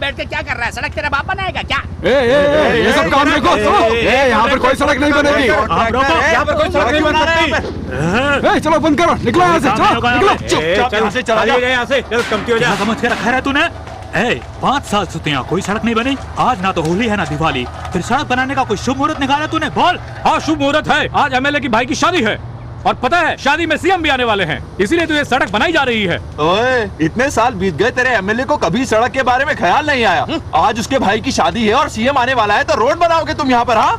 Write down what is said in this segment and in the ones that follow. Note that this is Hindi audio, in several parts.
बैठ के क्या कर रहा है? सड़क तेरा बाप बनाएगा क्या? ये सब काम देखो। यहाँ पर कोई सड़क नहीं बनेगी। यहाँ पर कोई सड़क नहीं बना रहे। चलो बंद करो, निकलो यहाँ से, चलो निकलो। चुपचाप यहाँ से चला जा, यहाँ से चल, कमती हो जा। समझ के रखा है तूने? 5 साल से यहाँ कोई सड़क नहीं बनी। आज ना तो होली है ना दिवाली, फिर सड़क बनाने का कोई शुभ मुहूर्त निकाला तूने? बोल। हाँ शुभ मुहूर्त है, आज एमएलए की भाई की शादी है और पता है शादी में सीएम भी आने वाले हैं, इसीलिए तो ये सड़क बनाई जा रही है। ओए, इतने साल बीत गए, तेरे एमएलए को कभी सड़क के बारे में ख्याल नहीं आया। आज उसके भाई की शादी है और सीएम आने वाला है, तो रोड बनाओगे तुम यहाँ पर? हाँ,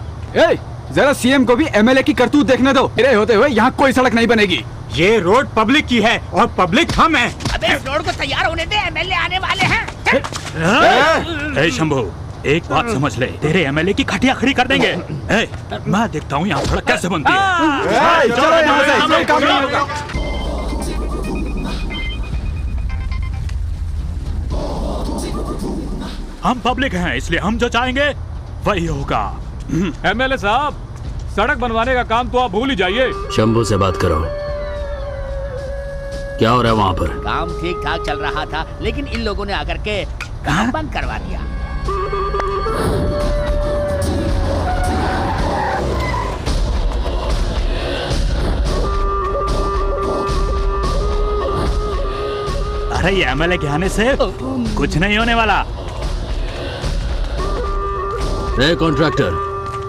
जरा सीएम को भी एमएलए की करतूत देखने दो। मेरे होते हुए यहाँ कोई सड़क नहीं बनेगी। ये रोड पब्लिक की है और पब्लिक हम हैं। अबे इस रोड को तैयार होने दे, एमएलए आने वाले हैं। शंभू, एक बात समझ ले, तेरे एमएलए की खटिया खड़ी कर देंगे। मैं देखता हूँ यहाँ सड़क कैसे बनती है। चलो यहाँ से, कोई काम नहीं होगा। हम पब्लिक हैं, इसलिए हम जो चाहेंगे वही होगा। एमएलए साहब, सड़क बनवाने का काम तो आप भूल ही जाइए। शंभू से बात करो, क्या हो रहा है वहाँ पर? काम ठीक ठाक चल रहा था, लेकिन इन लोगों ने आकर के काम बंद करवा दिया। अरे ये एमएलए के आने से कुछ नहीं होने वाला। कॉन्ट्रैक्टर,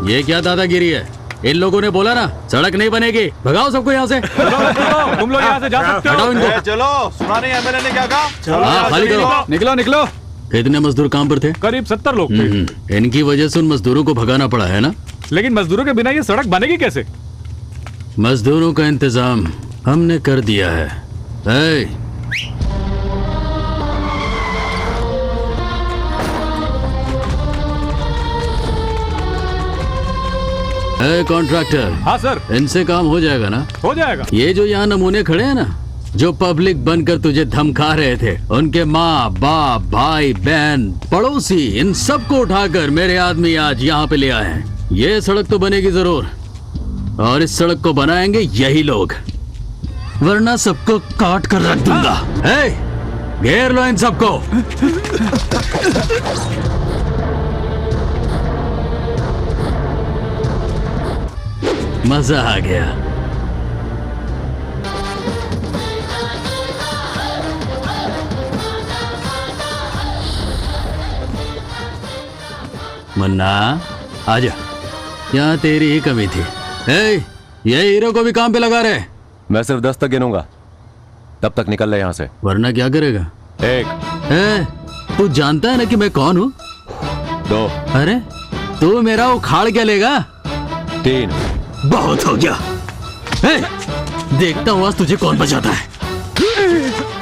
ये क्या दादागिरी है? इन लोगों ने बोला ना सड़क नहीं बनेगी, भगाओ सबको यहाँ से। तुम लोग यहाँ से जा सकते हो। हटाओ इनको। चलो, सुना नहीं एमएलए ने क्या कहा? हाँ, खाली करो। निकलो निकलो। कितने मजदूर काम पर थे? करीब 70 लोग थे। इनकी वजह से उन मजदूरों को भगाना पड़ा है ना? लेकिन मजदूरों के बिना ये सड़क बनेगी कैसे? मजदूरों का इंतजाम हमने कर दिया है। कॉन्ट्रैक्टर। हाँ सर। इनसे काम हो जाएगा ना? हो जाएगा। ये जो यहाँ नमूने खड़े हैं ना, जो पब्लिक बनकर तुझे धमका रहे थे, उनके माँ बाप भाई बहन पड़ोसी, इन सबको उठाकर मेरे आदमी आज यहाँ पे ले आए हैं। ये सड़क तो बनेगी जरूर, और इस सड़क को बनाएंगे यही लोग, वरना सबको काट कर रख दूंगा। घेर लो इन सबको। मजा आ गया। मुन्ना आजा, यहाँ तेरी ही कमी थी। ये हीरो को भी काम पे लगा रहे। मैं सिर्फ 10 तक गिनूंगा, तब तक निकल ले यहाँ से। वरना क्या करेगा? 1। तू जानता है ना कि मैं कौन हूँ? 2। अरे तू मेरा उखाड़ क्या लेगा? 3। बहुत हो गया। देखता हूँ आज तुझे कौन बचाता है।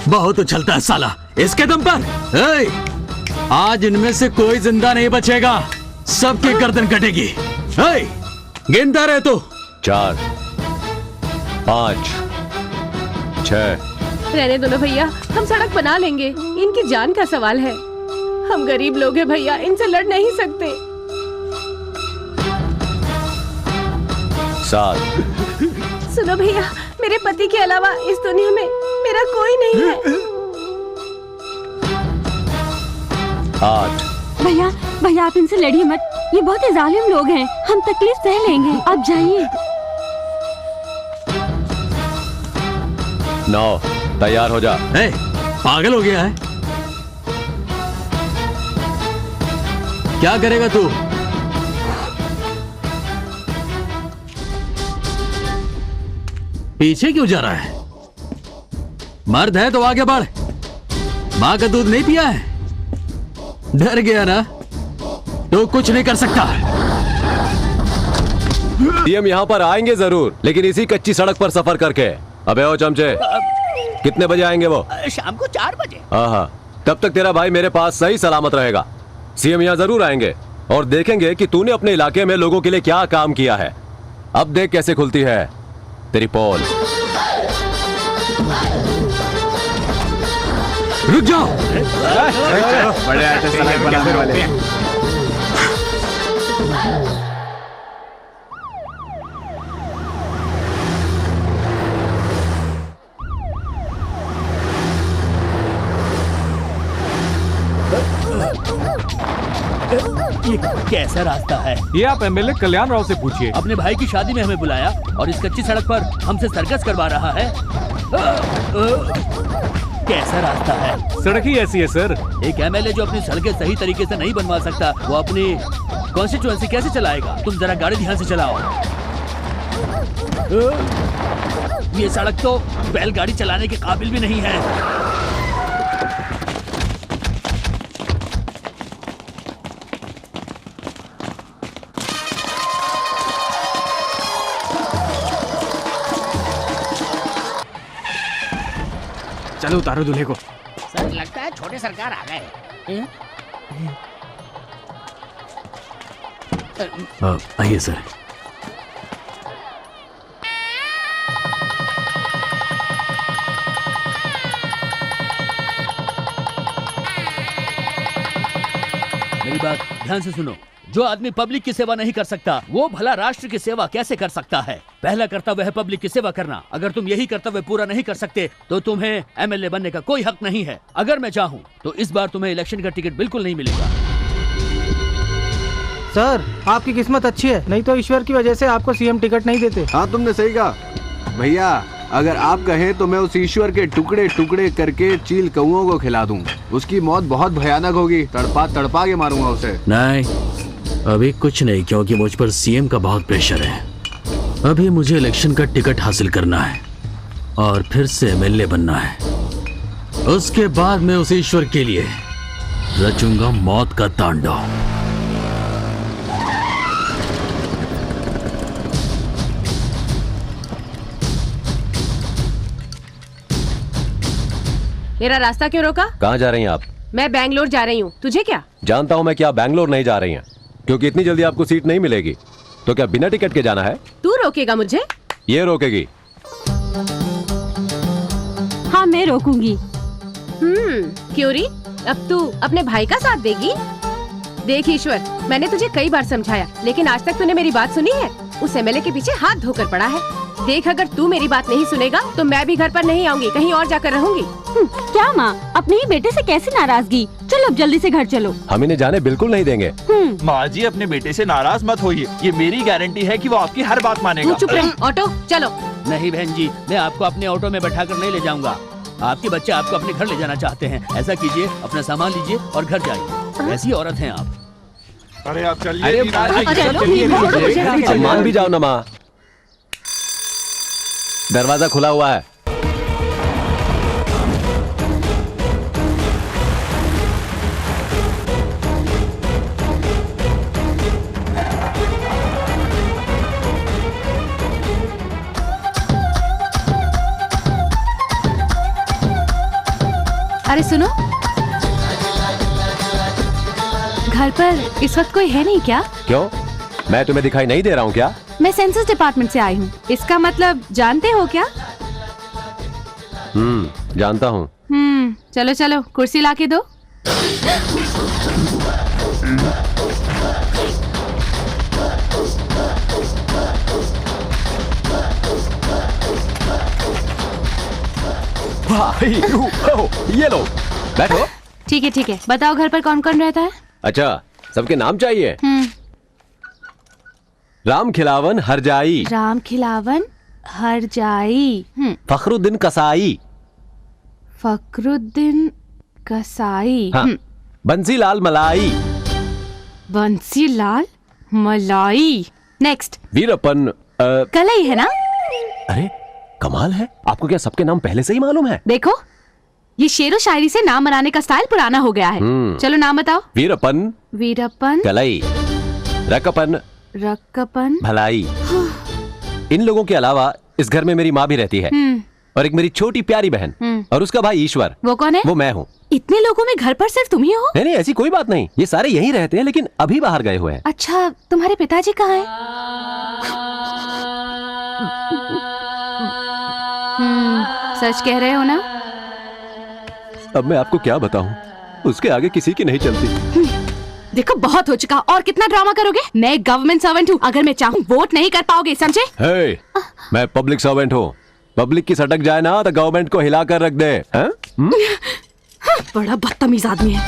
बहुत उछलता है साला, इसके दम पर। आज इनमें से कोई जिंदा नहीं बचेगा, सबकी गर्दन कटेगी। गिनता रहे तू। 4, 5, 6। रहने दो ना भैया, हम सड़क बना लेंगे। इनकी जान का सवाल है। हम गरीब लोग हैं भैया, इनसे लड़ नहीं सकते। 7। सुनो भैया, मेरे पति के अलावा इस दुनिया में मेरा कोई नहीं है। 8। भैया भैया, आप इनसे लड़िए मत, ये बहुत ही जालिम लोग हैं। हम तकलीफ सह लेंगे, आप जाइए। 9। तैयार हो जा। पागल हो गया है? क्या करेगा तू? पीछे क्यों जा रहा है? मर्द है तो आगे बढ़। माँ का दूध नहीं पिया है? डर गया ना? तो कुछ नहीं कर सकता। सीएम यहाँ पर आएंगे जरूर, लेकिन इसी कच्ची सड़क पर सफर करके। अबे ओ चमचे, कितने बजे आएंगे वो? शाम को 4 बजे। हाँ, तब तक तेरा भाई मेरे पास सही सलामत रहेगा। सीएम यहाँ जरूर आएंगे और देखेंगे कि तूने अपने इलाके में लोगों के लिए क्या काम किया है। अब देख कैसे खुलती है तेरी पोल। रुक जाओ। बड़े आए थे सड़क बनाने वाले। ये कैसा रास्ता है? ये आप एमएलए कल्याण राव से पूछिए। अपने भाई की शादी में हमें बुलाया और इस कच्ची सड़क पर हमसे सर्कस करवा रहा है। कैसा रास्ता है? सड़क ही ऐसी है सर। एक एमएलए जो अपनी सड़कें सही तरीके से नहीं बनवा सकता, वो अपनी कॉन्स्टिट्यूएंसी कैसे चलाएगा? तुम जरा गाड़ी ध्यान से चलाओ। ये सड़क तो बैलगाड़ी चलाने के काबिल भी नहीं है। चलो उतारो दूल्हे को। सर लगता है छोटे सरकार आ गए। आइए सर। मेरी बात ध्यान से सुनो। जो आदमी पब्लिक की सेवा नहीं कर सकता, वो भला राष्ट्र की सेवा कैसे कर सकता है? पहला कर्तव्य है पब्लिक की सेवा करना। अगर तुम यही कर्तव्य पूरा नहीं कर सकते तो तुम्हें एमएलए बनने का कोई हक नहीं है। अगर मैं चाहूँ तो इस बार तुम्हें इलेक्शन का टिकट बिल्कुल नहीं मिलेगा। सर आपकी किस्मत अच्छी है, नहीं तो ईश्वर की वजह से आपको सीएम टिकट नहीं देते। हाँ तुमने सही कहा भैया। अगर आप कहें तो मैं उस ईश्वर के टुकड़े टुकड़े करके चील कौओं को खिला दूं। उसकी मौत बहुत भयानक होगी, तड़पा तड़पा के मारूंगा उसे। नहीं, अभी कुछ नहीं, क्योंकि मुझ पर सीएम का बहुत प्रेशर है। अभी मुझे इलेक्शन का टिकट हासिल करना है और फिर से एमएलए बनना है। उसके बाद मैं उस ईश्वर के लिए रचूंगा मौत का तांडव। मेरा रास्ता क्यों रोका? कहाँ जा रही हैं आप? मैं बैंगलोर जा रही हूँ, तुझे क्या? जानता हूँ मैं, क्या बैंगलोर नहीं जा रही हैं? क्योंकि इतनी जल्दी आपको सीट नहीं मिलेगी। तो क्या बिना टिकट के जाना है? तू रोकेगा मुझे? ये रोकेगी। हाँ मैं रोकूंगी। क्यों री? अब तू अपने भाई का साथ देगी? देख ईश्वर, मैंने तुझे कई बार समझाया, लेकिन आज तक तूने मेरी बात सुनी है? उस एमएलए के पीछे हाथ धोकर पड़ा है। देख, अगर तू मेरी बात नहीं सुनेगा तो मैं भी घर पर नहीं आऊंगी, कहीं और जाकर रहूंगी। क्या माँ, अपने ही बेटे से कैसी नाराजगी? चलो अब जल्दी से घर चलो। हम इन्हें जाने बिल्कुल नहीं देंगे। माँ जी अपने बेटे से नाराज मत होइए, ये मेरी गारंटी है कि वो आपकी हर बात मानेगा। तू चुप रह। ऑटो चलो। नहीं बहन जी, मैं आपको अपने ऑटो में बैठाकर नहीं ले जाऊंगा। आपके बच्चे आपको अपने घर ले जाना चाहते हैं। ऐसा कीजिए, अपना सामान लीजिए और घर जाइए। ऐसी औरत हैं आप। अरे आप चलिए। मान भी जाओ ना माँ, दरवाजा खुला हुआ है। अरे सुनो, घर पर इस वक्त कोई है नहीं क्या? क्यों, मैं तुम्हें दिखाई नहीं दे रहा हूँ क्या? मैं सेंसस डिपार्टमेंट से आई हूँ। इसका मतलब जानते हो क्या? जानता हूँ। चलो चलो, कुर्सी लाके दो। भाई, ये लो, बैठो। ठीक है, बताओ घर पर कौन कौन रहता है? अच्छा, सबके नाम चाहिए? राम खिलावन हरजाई। राम खिलावन हरजाई। फखरुद्दीन कसाई। फखरुद्दीन कसाई। हाँ। बंसीलाल मलाई। बंसीलाल मलाई। नेक्स्ट। वीरप्पन कलई है ना? अरे कमाल है, आपको क्या सबके नाम पहले से ही मालूम है? देखो, ये शेरो शायरी से नाम बनाने का स्टाइल पुराना हो गया है। चलो नाम बताओ। वीरप्पन। वीरप्पन कलई। रकपन। रक्कपन भलाई। इन लोगों के अलावा इस घर में मेरी माँ भी रहती है और एक मेरी छोटी प्यारी बहन और उसका भाई ईश्वर। वो कौन है? वो मैं हूँ। इतने लोगों में घर पर सिर्फ तुम ही हो? नहीं, ऐसी कोई बात नहीं, ये सारे यहीं रहते हैं लेकिन अभी बाहर गए हुए हैं। अच्छा, तुम्हारे पिताजी कहाँ हैं? सच कह रहे हो ना? अब मैं आपको क्या बताऊं, उसके आगे किसी की नहीं चलती। देखो, बहुत हो चुका, और कितना ड्रामा करोगे? मैं गवर्नमेंट सर्वेंट हूँ, अगर मैं चाहूँ वोट नहीं कर पाओगे, समझे? हे, मैं पब्लिक सर्वेंट हूँ। पब्लिक की सटक जाए ना तो गवर्नमेंट को हिला कर रख दे। बड़ा बदतमीज आदमी है।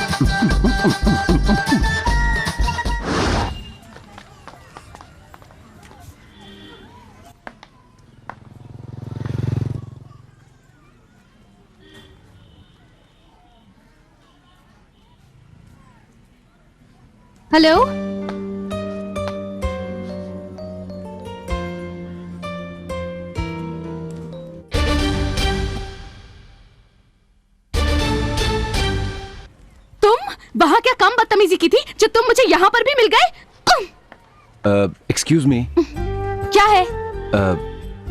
हेलो। तुम वहाँ क्या कम बदतमीजी की थी जो तुम मुझे यहाँ पर भी मिल गए? एक्सक्यूज मी, क्या है?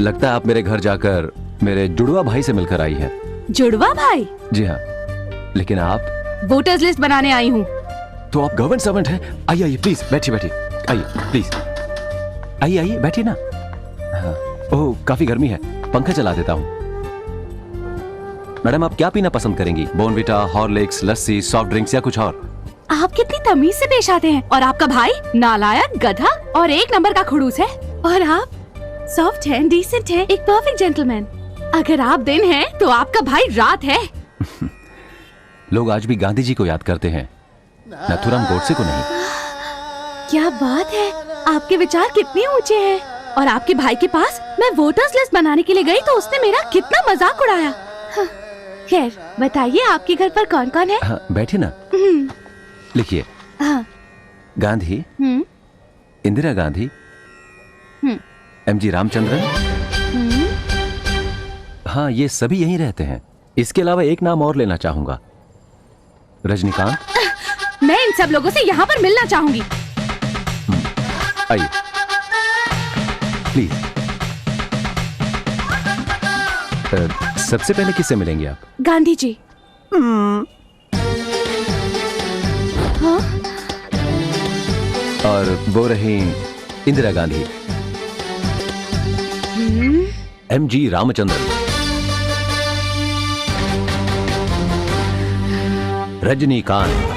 लगता है आप मेरे घर जाकर मेरे जुड़वा भाई से मिलकर आई हैं। जुड़वा भाई? जी हाँ, लेकिन आप? वोटर्स लिस्ट बनाने आई हूँ। तो आप गवर्नमेंट सर्वेंट हैं? आइए आइए प्लीज, बैठिए बैठिए, आइए प्लीज, आइए आइए बैठिए ना। हाँ। ओह काफी गर्मी है, पंखा चला देता हूँ। मैडम आप क्या पीना पसंद करेंगी? बॉर्नविटा, हॉर्लिक्स, लस्सी, सॉफ्ट ड्रिंक्स या कुछ और? आप कितनी तमीज से पेश आते हैं। और आपका भाई नालायक, गधा और एक नंबर का खड़ूस है। और आप सॉफ्ट हैं, डिसेंट हैं, एक परफेक्ट जेंटलमैन। अगर आप दिन हैं तो आपका भाई रात है। लोग आज भी गांधी जी को याद करते हैं, नथुराम गोडसे को नहीं। क्या बात है, आपके विचार कितने ऊंचे हैं। और आपके भाई के पास मैं वोटर्स लिस्ट बनाने के लिए गई तो उसने मेरा कितना मजाक उड़ाया। हाँ। खैर बताइए आपके घर पर कौन कौन है? हाँ, बैठिए ना, लिखिए। हाँ। गांधी, इंदिरा गांधी, एमजी रामचंद्रन। हाँ ये सभी यहीं रहते हैं। इसके अलावा एक नाम और लेना चाहूंगा, रजनीकांत। मैं इन सब लोगों से यहाँ पर मिलना चाहूंगी। आइए प्लीज। सबसे पहले किससे मिलेंगे आप? गांधी जी। हाँ? और वो रही इंदिरा गांधी, एमजी रामचंद्रन, रजनीकांत।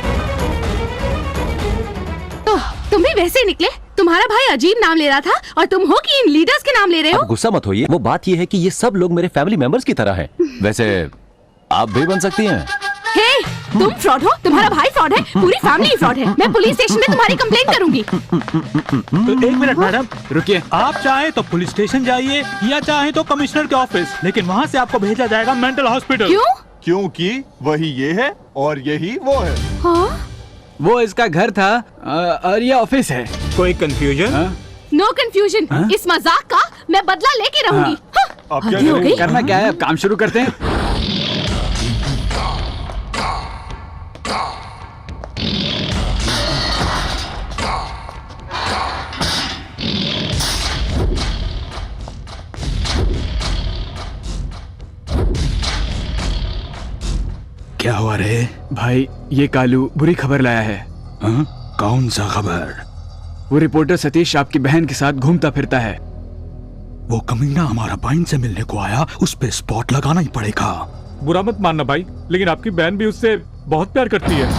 तुम भी वैसे ही निकले। तुम्हारा भाई अजीब नाम ले रहा था और तुम हो कि इन लीडर्स के नाम ले रहे हो। आप गुस्सा मत होइए, वो बात ये है कि ये सब लोग मेरे फैमिली मेंबर्स की तरह हैं। वैसे आप भी बन सकती हैं। हे, तुम फ्रॉड हो, तुम्हारा भाई फ्रॉड है, पूरी फैमिली फ्रॉड है। मैं पुलिस स्टेशन में तुम्हारी कंप्लेंट करूंगी। तो एक मिनट मैडम रुकिए। आप चाहे तो पुलिस स्टेशन जाइए या चाहे तो कमिश्नर के ऑफिस, लेकिन वहाँ से आपको भेजा जाएगा मेंटल हॉस्पिटल। क्यों? क्योंकि वही ये है और यही वो है। हाँ? वो इसका घर था और ये ऑफिस है। कोई कंफ्यूजन? No confusion. इस मजाक का मैं बदला लेके रहूंगी। अब क्या हो गई? करना क्या है, अब काम शुरू करते हैं। क्या हुआ रे? भाई ये कालू बुरी खबर लाया है। कौन सा खबर? वो रिपोर्टर सतीश आपकी बहन के साथ घूमता फिरता है। वो कमीना हमारा बहन से मिलने को आया, उस पे स्पॉट लगाना ही पड़ेगा। बुरा मत मानना भाई, लेकिन आपकी बहन भी उससे बहुत प्यार करती है।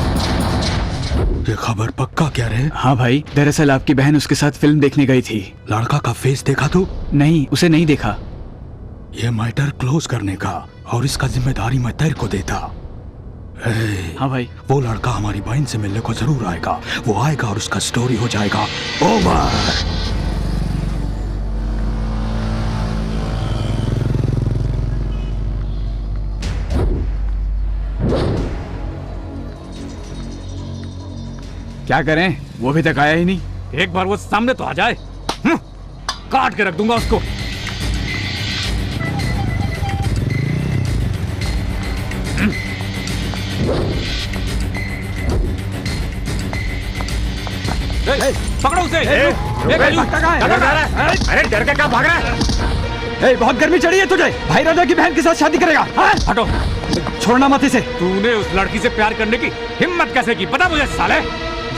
ये खबर पक्का क्या रे? हाँ भाई, दरअसल आपकी बहन उसके साथ फिल्म देखने गई थी। लड़का का फेस देखा तू? नहीं, उसे नहीं देखा। ये मैटर क्लोज करने का और इसका जिम्मेदारी मैं तेरे को देता। हाँ भाई, वो लड़का हमारी बहन से मिलने को जरूर आएगा। वो आएगा और उसका स्टोरी हो जाएगा ओवर। क्या करें, वो भी तक आया ही नहीं। एक बार वो सामने तो आ जाए, काट के रख दूंगा उसको। पकड़ो उसे। अरे डर के क्या भाग रहा है? बहुत गर्मी चढ़ी है तुझे। भाई राजा की बहन के साथ शादी करेगा? हटो, छोड़ना मत इसे। तूने उस लड़की से प्यार करने की हिम्मत कैसे की? पता मुझे साले,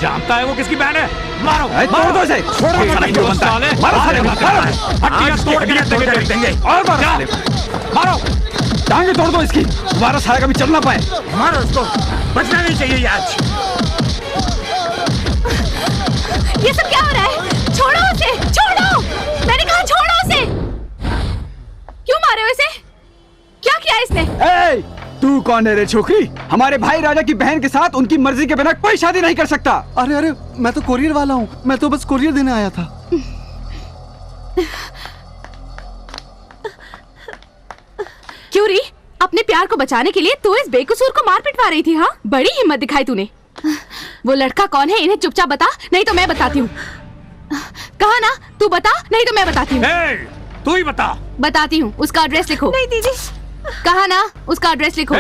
जानता है वो किसकी बहन है? मारो, तोड़ दो इसे। मारो, टांगे तोड़ दो इसकी, तुम्हारा सारा कभी चल ना पाए। मारो उसको, बचना नहीं चाहिए आज। ये सब क्या हो रहा है? छोड़ो उसे, छोड़ो। मैंने कहा छोड़ो उसे। क्यों मारे हो इसे? क्या किया इसने? तू कौन है रे छोकरी? हमारे भाई राजा की बहन के साथ उनकी मर्जी के बिना कोई शादी नहीं कर सकता। अरे अरे, मैं तो कोरियर वाला हूँ, मैं तो बस कोरियर देने आया था। क्यों री, अपने प्यार को बचाने के लिए तू इस बेकसूर को मार पिटवा रही थी? हाँ, बड़ी हिम्मत दिखाई तूने। वो लड़का कौन है इन्हें चुपचाप बता, नहीं तो मैं बताती हूँ। कहा ना, तू बता, नहीं तो मैं बताती हूँ। तू ही बता। बताती हूँ, उसका एड्रेस लिखो। नहीं दीदी। कहा ना, उसका एड्रेस लिखो।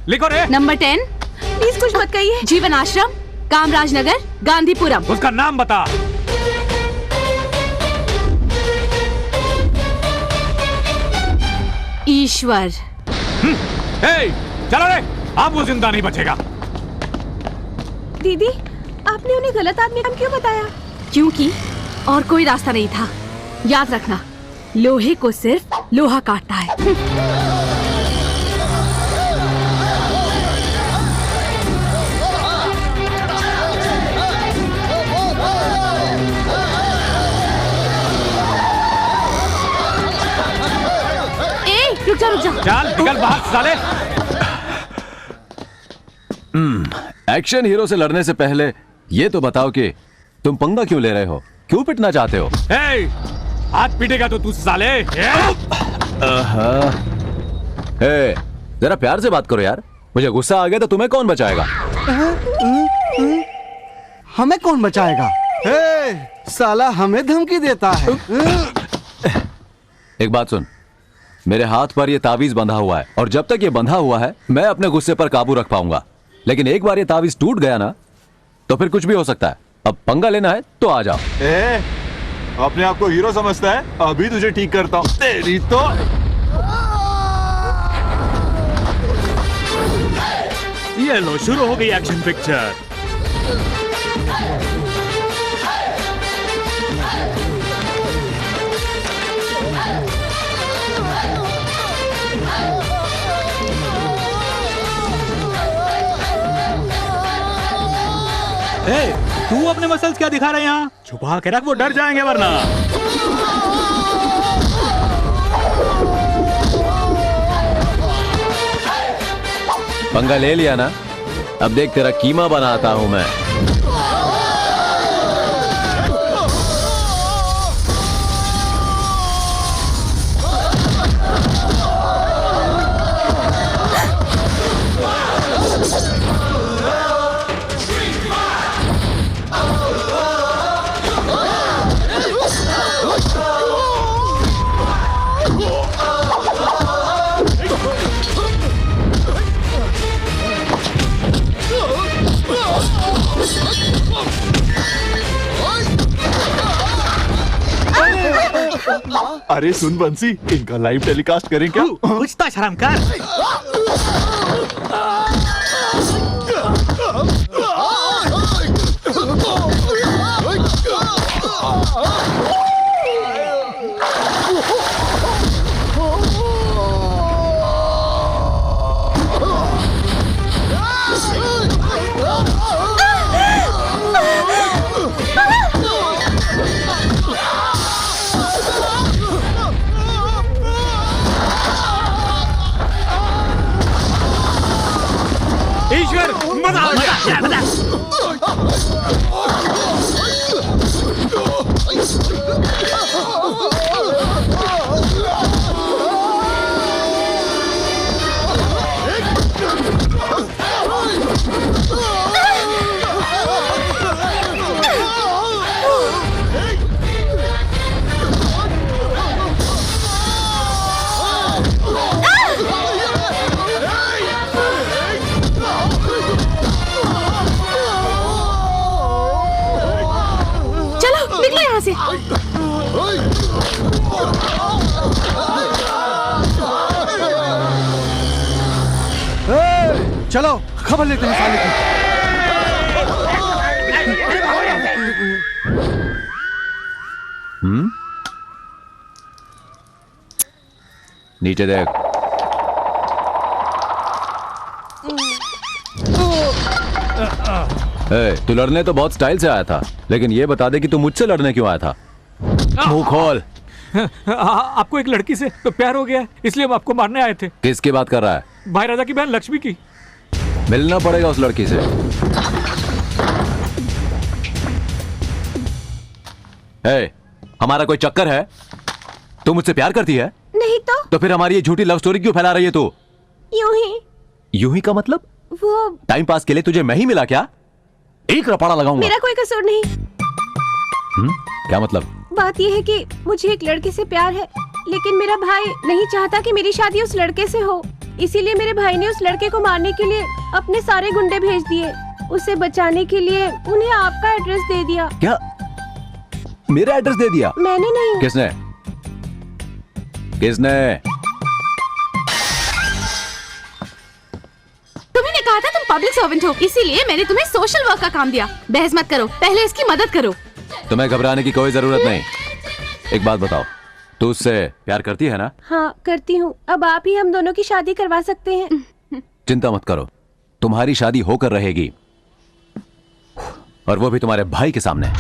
लिखो रे। नंबर 10। प्लीज कुछ मत कहिए। जीवन आश्रम, कामराज नगर, गांधीपुरम। उसका नाम बता। ईश्वर। चलो रे, अब वो जिंदा नहीं बचेगा। दीदी, आपने उन्हें गलत आदमी का नाम क्यों बताया? क्योंकि और कोई रास्ता नहीं था। याद रखना, लोहे को सिर्फ लोहा काटता है। रुक जा, रुक जा। चल निकल बाहर साले। एक्शन हीरो से लड़ने से पहले ये तो बताओ कि तुम पंगा क्यों ले रहे हो, क्यों पिटना चाहते हो? आज पीटेगा तो तू साले। जरा प्यार से बात करो यार, मुझे गुस्सा आ गया तो तुम्हें कौन बचाएगा? हमें कौन बचाएगा? साला हमें धमकी देता है। एक बात सुन, मेरे हाथ पर ये तावीज बंधा हुआ है और जब तक ये बंधा हुआ है मैं अपने गुस्से पर काबू रख पाऊंगा, लेकिन एक बार ये तावीज टूट गया ना तो फिर कुछ भी हो सकता है। अब पंगा लेना है तो आ जाओ। अपने आप को हीरो समझता है, अभी तुझे ठीक करता हूँ। तेरी तो ये लो, शुरू हो गई एक्शन पिक्चर। तू अपने मसल्स क्या दिखा रहे हैं यहाँ? छुपा के रख, वो डर जाएंगे वरना। पंगा ले लिया ना, अब देख तेरा कीमा बनाता हूं मैं। अरे सुन बंसी, इनका लाइव टेलीकास्ट करें क्या? कुछ तो शर्म कर। ईश्वर, मजा आ गया। निकलो यहाँ से। चलो खबर लेते हैं साले की। नीचे देख। तू लड़ने तो बहुत स्टाइल से आया था, लेकिन ये बता दे कि तू मुझसे लड़ने क्यों आया था? मुंह खोल। आपको एक लड़की से तो प्यार हो गया, इसलिए हम आपको मारने आए थे। किसकी बात कर रहा है? भाई राजा की बहन लक्ष्मी की। मिलना पड़ेगा उस लड़की से। हमारा कोई चक्कर है? तू मुझसे प्यार करती है? नहीं तो फिर हमारी ये झूठी लव स्टोरी क्यों फैला रही है तू? यूं ही। यूं ही का मतलब? वो टाइम पास के लिए तुझे मैं ही मिला क्या? एक रपाड़ा लगाऊंगा। मेरा कोई कसूर नहीं। क्या मतलब? बात यह है कि मुझे एक लड़के से प्यार है, लेकिन मेरा भाई नहीं चाहता कि मेरी शादी उस लड़के से हो। इसीलिए मेरे भाई ने उस लड़के को मारने के लिए अपने सारे गुंडे भेज दिए। उसे बचाने के लिए उन्हें आपका एड्रेस दे दिया। क्या? मेरा एड्रेस दे दिया? मैंने नहीं। किसने? किसने? तुम्हें कहा था तुम पब्लिक सर्वेंट हो, इसीलिए मैंने तुम्हें सोशल वर्क का काम दिया। बहस मत करो, पहले इसकी मदद करो। तुम्हें घबराने की कोई जरूरत नहीं। एक बात बताओ, तू उससे प्यार करती है ना? हाँ करती हूँ। अब आप ही हम दोनों की शादी करवा सकते हैं। चिंता मत करो, तुम्हारी शादी होकर रहेगी, और वो भी तुम्हारे भाई के सामने।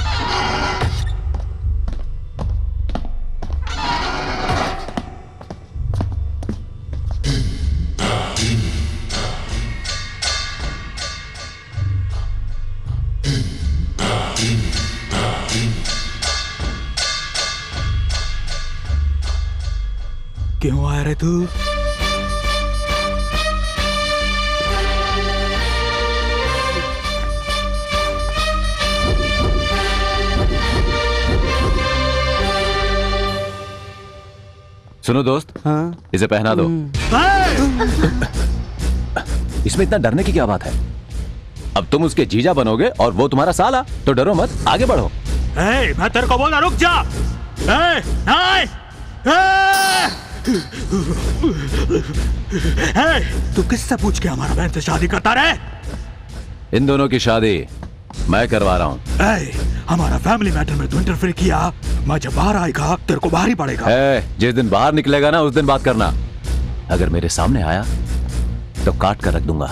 क्यों आया रे तू? सुनो दोस्त, हाँ? इसे पहना दो। इसमें इतना डरने की क्या बात है? अब तुम उसके जीजा बनोगे और वो तुम्हारा साला, तो डरो मत, आगे बढ़ो। मैं तेरे को बोला रुक जा। तू किससे पूछ के हमारा बहन से शादी करता रहे? इन दोनों की शादी मैं करवा रहा हूँ। हमारा फैमिली मैटर में तू इंटरफेयर किया, मैं जब बाहर आएगा तेरे को बाहर ही पड़ेगा। जिस दिन बाहर निकलेगा ना, उस दिन बात करना। अगर मेरे सामने आया तो काट कर रख दूंगा।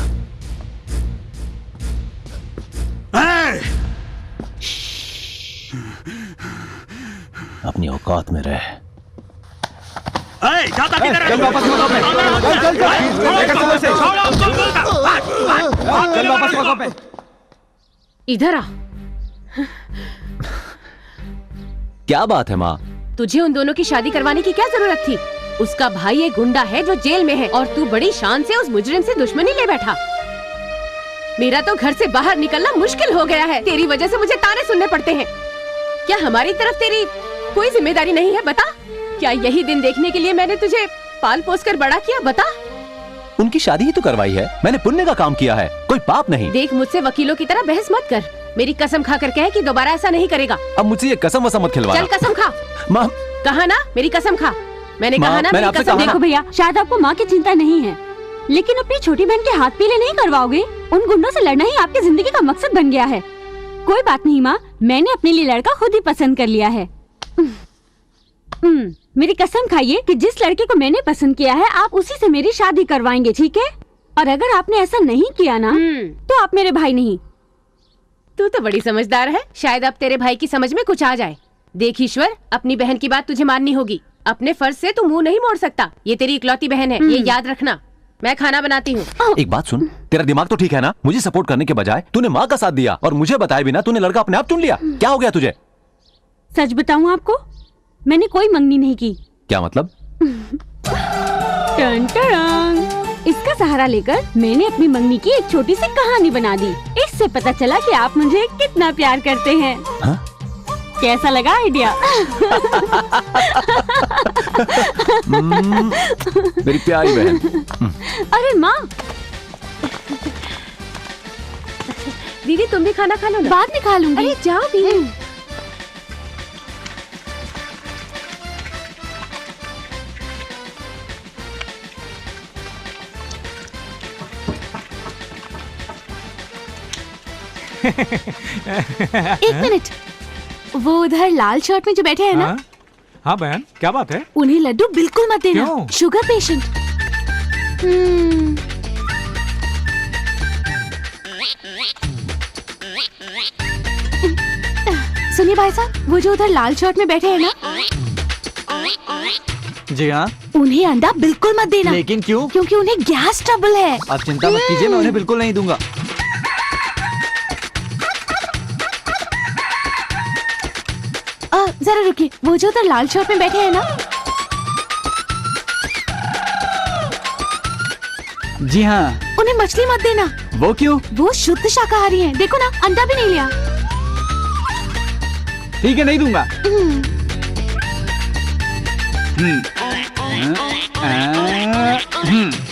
अपनी औकात में रह। जाता किधर है? चल वापस मौका पे। चल वापस मौका पे। इधर आ। क्या बात है माँ? तुझे उन दोनों की शादी करवाने की क्या जरूरत थी? उसका भाई एक गुंडा है जो जेल में है, और तू बड़ी शान से उस मुजरिम से दुश्मनी ले बैठा। मेरा तो घर से बाहर निकलना मुश्किल हो गया है। तेरी वजह से मुझे ताने सुनने पड़ते हैं। क्या हमारी तरफ तेरी कोई जिम्मेदारी नहीं है? बता। क्या यही दिन देखने के लिए मैंने तुझे पाल पोस कर बड़ा किया? बता। उनकी शादी ही तो करवाई है, मैंने पुण्य का काम किया है, कोई पाप नहीं। देख, मुझसे वकीलों की तरह बहस मत कर। मेरी कसम खा कर कह कि दोबारा ऐसा नहीं करेगा। अब मुझसे ये कसम वसम मत खिलवाना। चल कसम खा। माँ, कहा ना मेरी कसम खा। मैंने माँ, कहा ना मैंने मेरी आपसे कसम। कहा देखो भैया, शायद आपको माँ की चिंता नहीं है, लेकिन अपनी छोटी बहन के हाथ पीले नहीं करवाओगे। उन गुंडों से लड़ना ही आपकी जिंदगी का मकसद बन गया है। कोई बात नहीं माँ, मैंने अपने लिए लड़का खुद ही पसंद कर लिया है। मेरी कसम खाइए कि जिस लड़के को मैंने पसंद किया है, आप उसी से मेरी शादी करवाएंगे, ठीक है? और अगर आपने ऐसा नहीं किया ना, तो आप मेरे भाई नहीं। तू तो बड़ी समझदार है। शायद अब तेरे भाई की समझ में कुछ आ जाए। देख ईश्वर, अपनी बहन की बात तुझे माननी होगी। अपने फर्ज से तू मुंह नहीं मोड़ सकता। ये तेरी इकलौती बहन है, ये याद रखना। मैं खाना बनाती हूँ। एक बात सुन, तेरा दिमाग तो ठीक है ना? मुझे सपोर्ट करने के बजाय तूने माँ का साथ दिया और मुझे बताए बिना तूने लड़का अपने आप चुन लिया। क्या हो गया तुझे? सच बताऊँ आपको, मैंने कोई मंगनी नहीं की। क्या मतलब? टन टन। इसका सहारा लेकर मैंने अपनी मंगनी की एक छोटी सी कहानी बना दी। इससे पता चला कि आप मुझे कितना प्यार करते हैं। हाँ? कैसा लगा आइडिया? मेरी प्यारी बहन। अरे माँ, दीदी तुम भी खाना खा लो ना। बाद में खा लूंगी। अरे जाओ भी। एक मिनट, वो उधर लाल शर्ट में जो बैठे हैं ना, हाँ बहन, क्या बात है? उन्हें लड्डू बिल्कुल मत देना। क्यों? Sugar patient. सुनिए भाई साहब, वो जो उधर लाल शर्ट में बैठे हैं ना, जी हाँ। उन्हें अंडा बिल्कुल मत देना। लेकिन क्यों? क्योंकि उन्हें गैस ट्रबल है। आप चिंता मत कीजिए, मैं उन्हें बिल्कुल नहीं दूंगा। जरा रुकिए, वो जो उधर लाल शर्ट में बैठे हैं ना। जी हाँ। उन्हें मछली मत देना। वो क्यों? वो शुद्ध शाकाहारी हैं। देखो ना, अंडा भी नहीं लिया। ठीक है, नहीं दूंगा।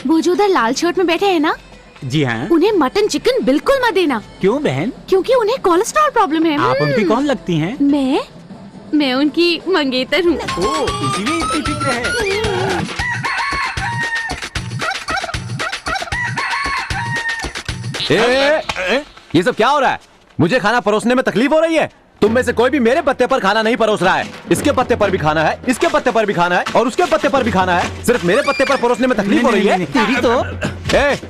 वो जो उधर लाल शर्ट में बैठे हैं ना, जी हाँ। उन्हें मटन चिकन बिल्कुल मत देना। क्यों बहन? क्योंकि उन्हें कोलेस्ट्रॉल प्रॉब्लम है। आप उनकी कौन लगती हैं? मैं उनकी मंगेतर हूँ। इसीलिए इतनी फिक्र है। ये सब क्या हो रहा है? मुझे खाना परोसने में तकलीफ हो रही है? तुम में से कोई भी मेरे पत्ते पर खाना नहीं परोस रहा है। इसके पत्ते पर भी खाना है, इसके पत्ते पर भी खाना है और उसके पत्ते पर भी खाना है। सिर्फ मेरे पत्ते पर परोसने में तकलीफ हो रही है? तेरी तो।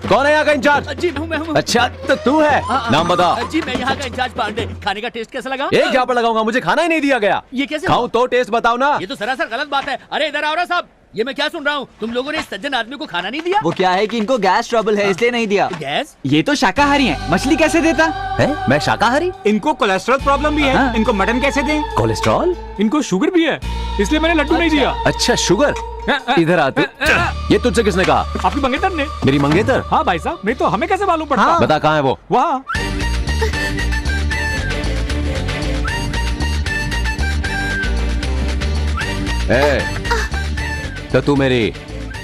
कौन है यहाँ का इंचार्ज? जी मैं हूँ। अच्छा तो तू है। नाम बता। जी मैं यहाँ का इंचार्ज पांडे। खाने का टेस्ट कैसा लगा? एक झापड़ लगाऊंगा, मुझे खाना ही नहीं दिया गया। ये कैसे? खाऊं तो टेस्ट बताओ ना। ये तो सरासर गलत बात है। अरे इधर आओ ना साहब, ये मैं क्या सुन रहा हूँ? तुम लोगों ने इस सज्जन आदमी को खाना नहीं दिया? वो क्या है कि इनको गैस ट्रबल है, इसलिए नहीं दिया। गैस? ये तो शाकाहारी हैं, मछली कैसे देता है? मैं शाकाहारी? इनको कोलेस्ट्रॉल प्रॉब्लम भी है। हाँ। इनको मटन कैसे दें? कोलेस्ट्रॉल? इनको शुगर भी है, इसलिए मैंने लड्डू नहीं दिया। अच्छा शुगर। इधर आ तू। ये तुझसे किसने कहा? आपकी मंगेतर ने। मेरी मंगेतर? हाँ भाई साहब, नहीं तो हमें कैसे मालूम पड़ता? हाँ। बता कहाँ है वो? वहाँ। तो तू मेरी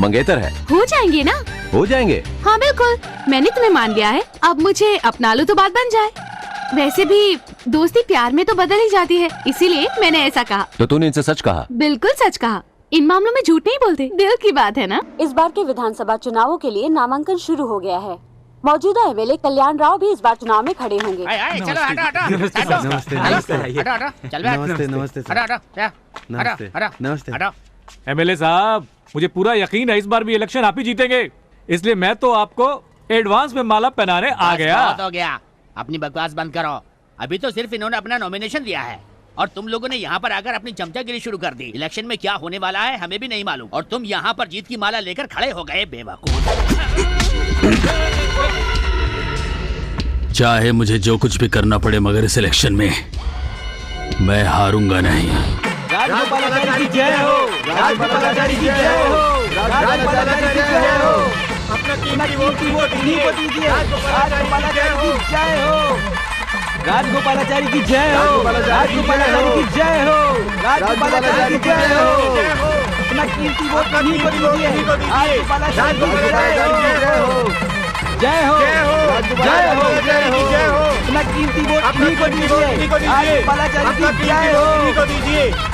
मंगेतर है? हो जाएंगे ना? हो जाएंगे। हाँ बिल्कुल, मैंने तुम्हें मान लिया है। अब मुझे अपना लो तो बात बन जाए। वैसे भी दोस्ती प्यार में तो बदल ही जाती है, इसीलिए मैंने ऐसा कहा। तो तूने इनसे सच कहा? बिल्कुल सच कहा। इन मामलों में झूठ नहीं बोलते, दिल की बात है ना। इस बार के विधानसभा चुनावों के लिए नामांकन शुरू हो गया है। मौजूदा एमएलए कल्याण राव भी इस बार चुनाव में खड़े होंगे। चलो हटा। एमएलए साहब, मुझे पूरा यकीन है इस बार भी इलेक्शन आप ही जीतेंगे, इसलिए मैं तो आपको एडवांस में माला पहनाने आ गया। बहुत हो गया, अपनी बकवास बंद करो। अभी तो सिर्फ इन्होंने अपना नॉमिनेशन दिया है और तुम लोगों ने यहाँ पर आकर अपनी चमचागिरी शुरू कर दी। इलेक्शन में क्या होने वाला है हमें भी नहीं मालूम और तुम यहाँ पर जीत की माला लेकर खड़े हो गए, बेवकूफ। चाहे मुझे जो कुछ भी करना पड़े, मगर इस इलेक्शन में मैं हारूंगा नहीं। राजगोपालाचारी की जय हो। राजगोपालाचारी की जय हो। राजगोपालाचारी की जय हो। अपना कीमती वोट इन्हीं को दीजिए। राजगोपालाचारी की जय हो। राजगोपालाचारी की जय हो। राजगोपालाचारी की जय हो। राजगोपालाचारी की जय हो। अपना कीमती वोट इन्हीं को दीजिए। राजगोपालाचारी की जय हो। जय हो। जय हो। जय हो। जय हो। अपना कीमती वोट इन्हीं को दीजिए। राजगोपालाचारी की जय हो।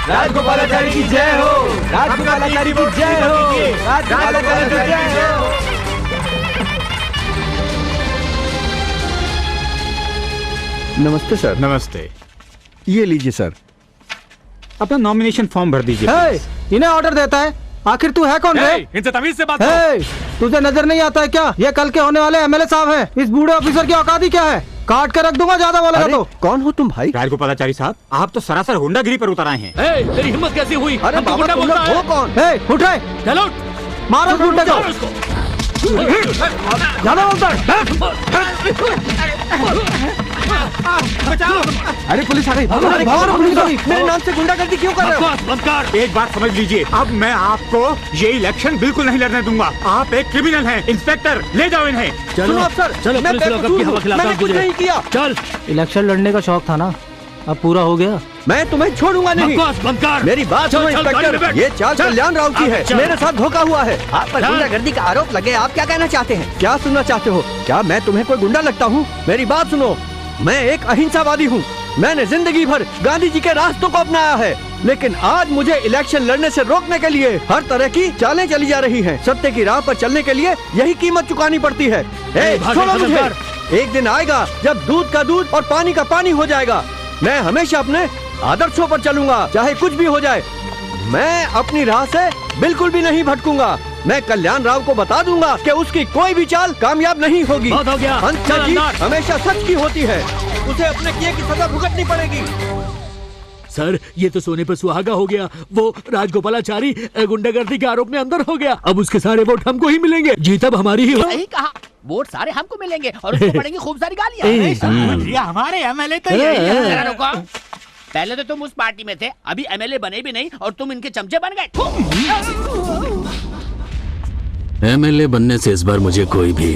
राजगोपालाचारी की जय हो। राजगोपालाचारी की जय हो। राजगोपालाचारी की जय हो। नमस्ते सर। नमस्ते। ये लीजिए सर। अपना नॉमिनेशन फॉर्म भर दीजिए। इन्हें ऑर्डर देता है। आखिर तू है कौन रे? इनसे तमीज से बात करो। तुझे नजर नहीं आता है क्या? ये कल के होने वाले एमएलए साहब हैं। इस बूढ़े ऑफिसर की औकात ही क्या है? काट कर रख दूंगा ज्यादा बोलेगा तो। कौन हो तुम भाई? राजगोपालाचारी साहब, आप तो सरासर गुंडागिरी पर उतर आए हैं। तेरी हिम्मत कैसी हुई? अरे बाबा तुम लोग हो कौन? उठ रहे, चलो मारो गुंडे को। ज्यादा बोलता अरे पुलिस आ गई। भागो पुलिस आ गई। मेरे नाम से गुंडागर्दी क्यों कर रहे हो? एक बात समझ लीजिए, अब मैं आपको ये इलेक्शन बिल्कुल नहीं लड़ने दूंगा। आप एक क्रिमिनल हैं। इंस्पेक्टर ले जाओ इन्हें। चलो अफसर, चलो मैं पुलिस लॉकअप की हवा खिलाता हूं कुछ तुझे। नहीं किया। चल, इलेक्शन लड़ने का शौक था ना, अब पूरा हो गया। मैं तुम्हें छोड़ूंगा नहीं। बकवास बंद कर। मेरी बात सुनो इंस्पेक्टर, ये चाल कल्याण राव की है। मेरे साथ धोखा हुआ है। आप पर गुंडागर्दी का आरोप लगे। आप क्या कहना चाहते हैं? क्या सुनना चाहते हो? क्या मैं तुम्हें कोई गुंडा लगता हूँ? मेरी बात सुनो, मैं एक अहिंसावादी हूँ। मैंने जिंदगी भर गांधी जी के रास्तों को अपनाया है, लेकिन आज मुझे इलेक्शन लड़ने से रोकने के लिए हर तरह की चालें चली जा रही हैं। सत्य की राह पर चलने के लिए यही कीमत चुकानी पड़ती है। छोड़ो मुझे। एक दिन आएगा जब दूध का दूध और पानी का पानी हो जाएगा। मैं हमेशा अपने आदर्शों पर चलूंगा, चाहे कुछ भी हो जाए। मैं अपनी राह से बिल्कुल भी नहीं भटकूंगा। मैं कल्याण राव को बता दूंगा कि उसकी कोई भी चाल कामयाब नहीं होगी। बहुत हो गया। अंत में जीत हमेशा सच की होती है। उसे अपने किए की सजा भुगतनी पड़ेगी। सर, ये तो सोने पर सुहागा हो गया। वो राजगोपालाचारी गुंडागर्दी के आरोप में अंदर हो गया। अब उसके सारे वोट हमको ही मिलेंगे। जीत अब हमारी ही। सही कहा, वोट सारे हमको मिलेंगे और उसको पड़ेंगी खूब सारी गालियां। हमारे एमएलए तो यही है। जरा रुको, पहले तो तुम उस पार्टी में थे, अभी एमएलए बने भी नहीं और तुम इनके चमचे बन गए। एमएलए बनने से इस बार मुझे कोई भी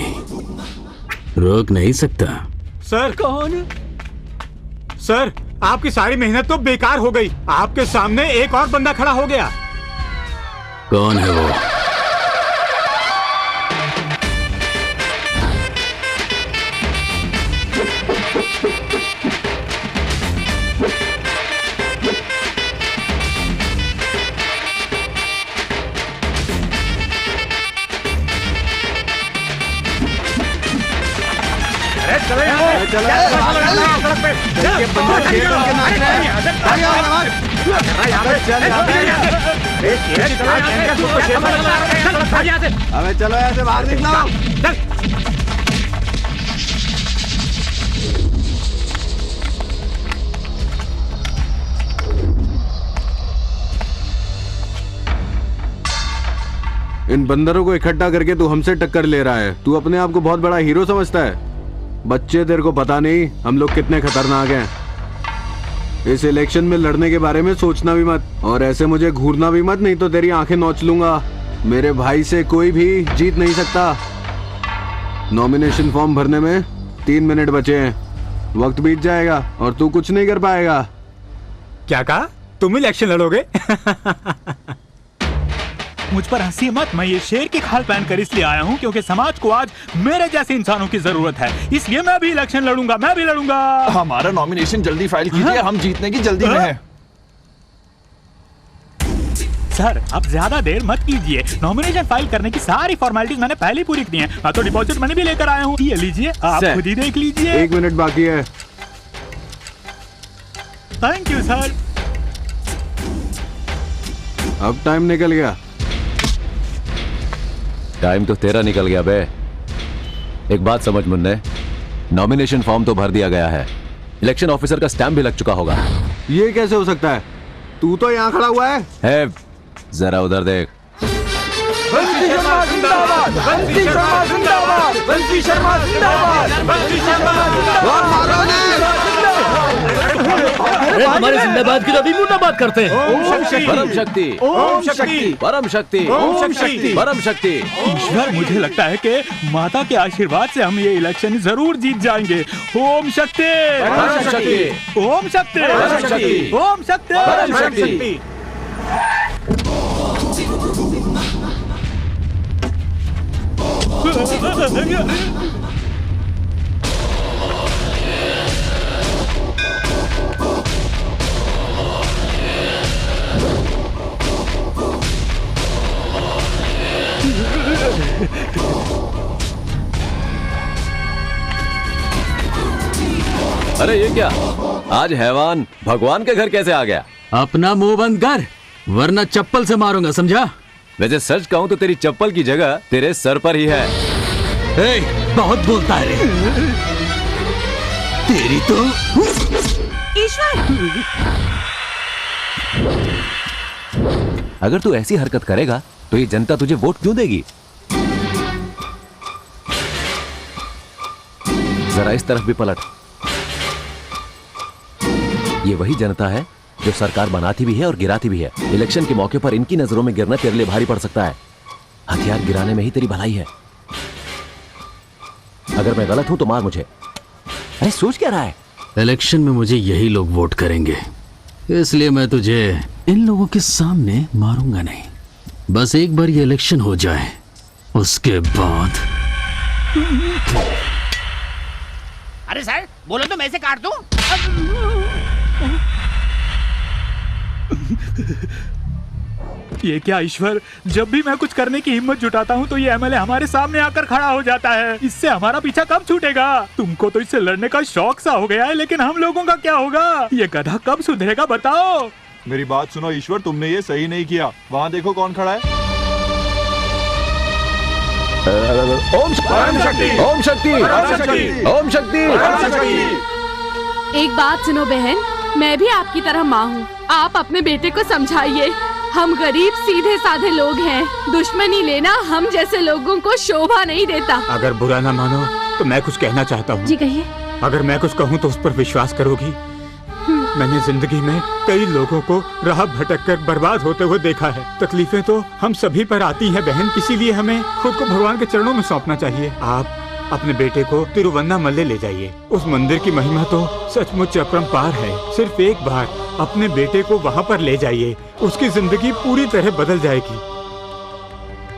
रोक नहीं सकता। सर कौन? सर आपकी सारी मेहनत तो बेकार हो गई। आपके सामने एक और बंदा खड़ा हो गया। कौन है वो? अबे चलो ऐसे बाहर निकलो। इन बंदरों को इकट्ठा करके तू हमसे टक्कर ले रहा है। तू अपने आप को बहुत बड़ा हीरो समझता है। बच्चे, तेरे को पता नहीं हम लोग कितने खतरनाक हैं। इस इलेक्शन में लड़ने के बारे में सोचना भी मत, और ऐसे मुझे घूरना भी मत, नहीं तो तेरी आंखें नोच लूंगा। मेरे भाई से कोई भी जीत नहीं सकता। नॉमिनेशन फॉर्म भरने में 3 मिनट बचे हैं। वक्त बीत जाएगा और तू कुछ नहीं कर पाएगा। क्या कहा? तुम इलेक्शन लड़ोगे? मुझ पर हंसी मत। मैं ये शेर की खाल पहनकर इसलिए आया हूँ क्योंकि समाज को आज मेरे जैसे इंसानों की जरूरत है। इसलिए मैं भी इलेक्शन लड़ूंगा। मैं भी लड़ूंगा। हमारा नॉमिनेशन जल्दी फाइल कीजिए। हम जीतने की जल्दी में हैं। सर अब ज्यादा देर मत कीजिए। नॉमिनेशन फाइल करने की सारी फॉर्मेलिटीज मैंने पहले ही पूरी की है। मैं तो डिपॉजिट मनी भी लेकर आया हूँ। ये लीजिए, आप खुद ही देख लीजिए। 1 मिनट बाकी है। Thank you sir. अब टाइम निकल गया। टाइम तो तेरा निकल गया बे। एक बात समझ मुन्ने, नॉमिनेशन फॉर्म तो भर दिया गया है, इलेक्शन ऑफिसर का स्टैम्प भी लग चुका होगा। ये कैसे हो सकता है? तू तो यहाँ खड़ा हुआ है। जरा उधर देख। बंसी शर्मा जिंदाबाद, बंसी शर्मा जिंदाबाद, बंसी शर्मा जिंदाबाद, बंसी शर्मा जिंदाबाद। अरे हमारे जिंदाबाद की तो अभी मुर्दाबाद करते हैं। ओम शक्ति, परम शक्ति, ओम शक्ति, परम शक्ति, ओम शक्ति, परम शक्ति। ईश्वर, मुझे लगता है कि माता के आशीर्वाद से हम ये इलेक्शन जरूर जीत जाएंगे। ओम शक्ति, परम शक्ति, ओम शक्ति, परम शक्ति, ओम शक्ति, परम शक्ति। अरे ये क्या? आज हैवान भगवान के घर कैसे आ गया? अपना मुंह बंद कर, वरना चप्पल से मारूंगा, समझा? वैसे सच कहूं तो तेरी चप्पल की जगह तेरे सर पर ही है। बहुत बोलता है रे। तेरी तो ईश्वर, अगर तू ऐसी हरकत करेगा तो ये जनता तुझे वोट क्यों देगी? जरा इस तरफ भी पलट। ये वही जनता है जो सरकार बनाती भी है और गिराती भी है। इलेक्शन के मौके पर इनकी नजरों में गिरना तेरे लिए भारी पड़ सकता है। हथियार गिराने में ही तेरी भलाई है। अगर मैं गलत हूं तो मार मुझे। अरे सोच क्या रहा है? इलेक्शन में मुझे यही लोग वोट करेंगे, इसलिए मैं तुझे इन लोगों के सामने मारूंगा नहीं। बस एक बार ये इलेक्शन हो जाए, उसके बाद। अरे सर, बोलो तो मैं इसे काट दूं। ये क्या ईश्वर, जब भी मैं कुछ करने की हिम्मत जुटाता हूँ तो ये एमएलए हमारे सामने आकर खड़ा हो जाता है। इससे हमारा पीछा कब छूटेगा? तुमको तो इससे लड़ने का शौक सा हो गया है, लेकिन हम लोगों का क्या होगा? ये गधा कब सुधरेगा बताओ? मेरी बात सुनो ईश्वर, तुमने ये सही नहीं किया। वहाँ देखो कौन खड़ा है। ओम शक्ति, ओम शक्ति, ओम शक्ति। एक बात सुनो बहन, मैं भी आपकी तरह माँ हूँ। आप अपने बेटे को समझाइए। हम गरीब सीधे साधे लोग हैं। दुश्मनी लेना हम जैसे लोगों को शोभा नहीं देता। अगर बुरा ना मानो तो मैं कुछ कहना चाहता हूँ। जी कहिए। अगर मैं कुछ कहूँ तो उस पर विश्वास करोगी? मैंने जिंदगी में कई लोगों को राह भटक कर बर्बाद होते हुए देखा है। तकलीफें तो हम सभी पर आती हैं बहन, इसीलिए हमें खुद को भगवान के चरणों में सौंपना चाहिए। अपने बेटे को तिरुवन्नामलई ले जाइए। उस मंदिर की महिमा तो सचमुच अपरंपार है। सिर्फ एक बार अपने बेटे को वहाँ पर ले जाइए, उसकी जिंदगी पूरी तरह बदल जाएगी।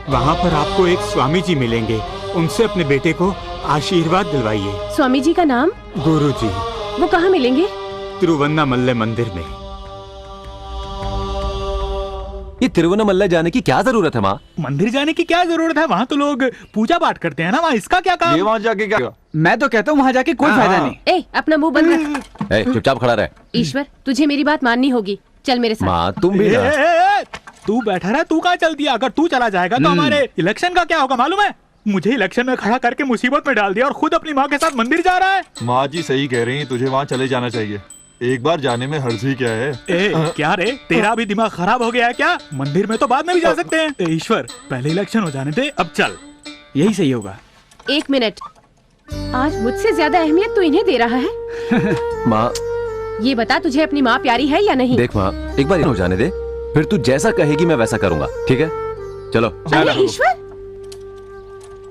वहाँ पर आपको एक स्वामी जी मिलेंगे, उनसे अपने बेटे को आशीर्वाद दिलवाइए। स्वामी जी का नाम? गुरु जी। वो कहाँ मिलेंगे? तिरुवन्नामलई मंदिर में। ये तिरुवन्नामलई जाने की क्या जरूरत है माँ? मंदिर जाने की क्या जरूरत है? वहाँ तो लोग पूजा पाठ करते हैं ना, वहाँ इसका क्या काम? ये वहाँ जाके क्या? मैं तो कहता हूँ वहाँ जाके कोई फायदा नहीं। ए, अपना मुंह बंद रख। चुपचाप खड़ा रहे। ईश्वर, तुझे मेरी बात माननी होगी, चल मेरे साथ। माँ तुम भी ना। तू बैठा रहा, तू कहाँ चल दिया? अगर तू चला जाएगा तो हमारे इलेक्शन का क्या होगा मालूम है? मुझे इलेक्शन में खड़ा करके मुसीबत में डाल दिया और खुद अपनी माँ के साथ मंदिर जा रहा है। माँ जी सही कह रही हैं, तुझे वहाँ चले जाना चाहिए। एक बार जाने में हर्ज ही क्या है? क्या रे, तेरा भी दिमाग खराब हो गया है क्या? मंदिर में तो बाद में भी जा सकते हैं। ईश्वर, पहले इलेक्शन हो जाने दे, अब चल। यही सही होगा। 1 मिनट, आज मुझसे ज्यादा अहमियत तो इन्हें दे रहा है। माँ ये बता, तुझे अपनी माँ प्यारी है या नहीं? देख माँ, एक बार हो जाने दे, फिर तू जैसा कहेगी मैं वैसा करूँगा, ठीक है? चलो। अरे ईश्वर,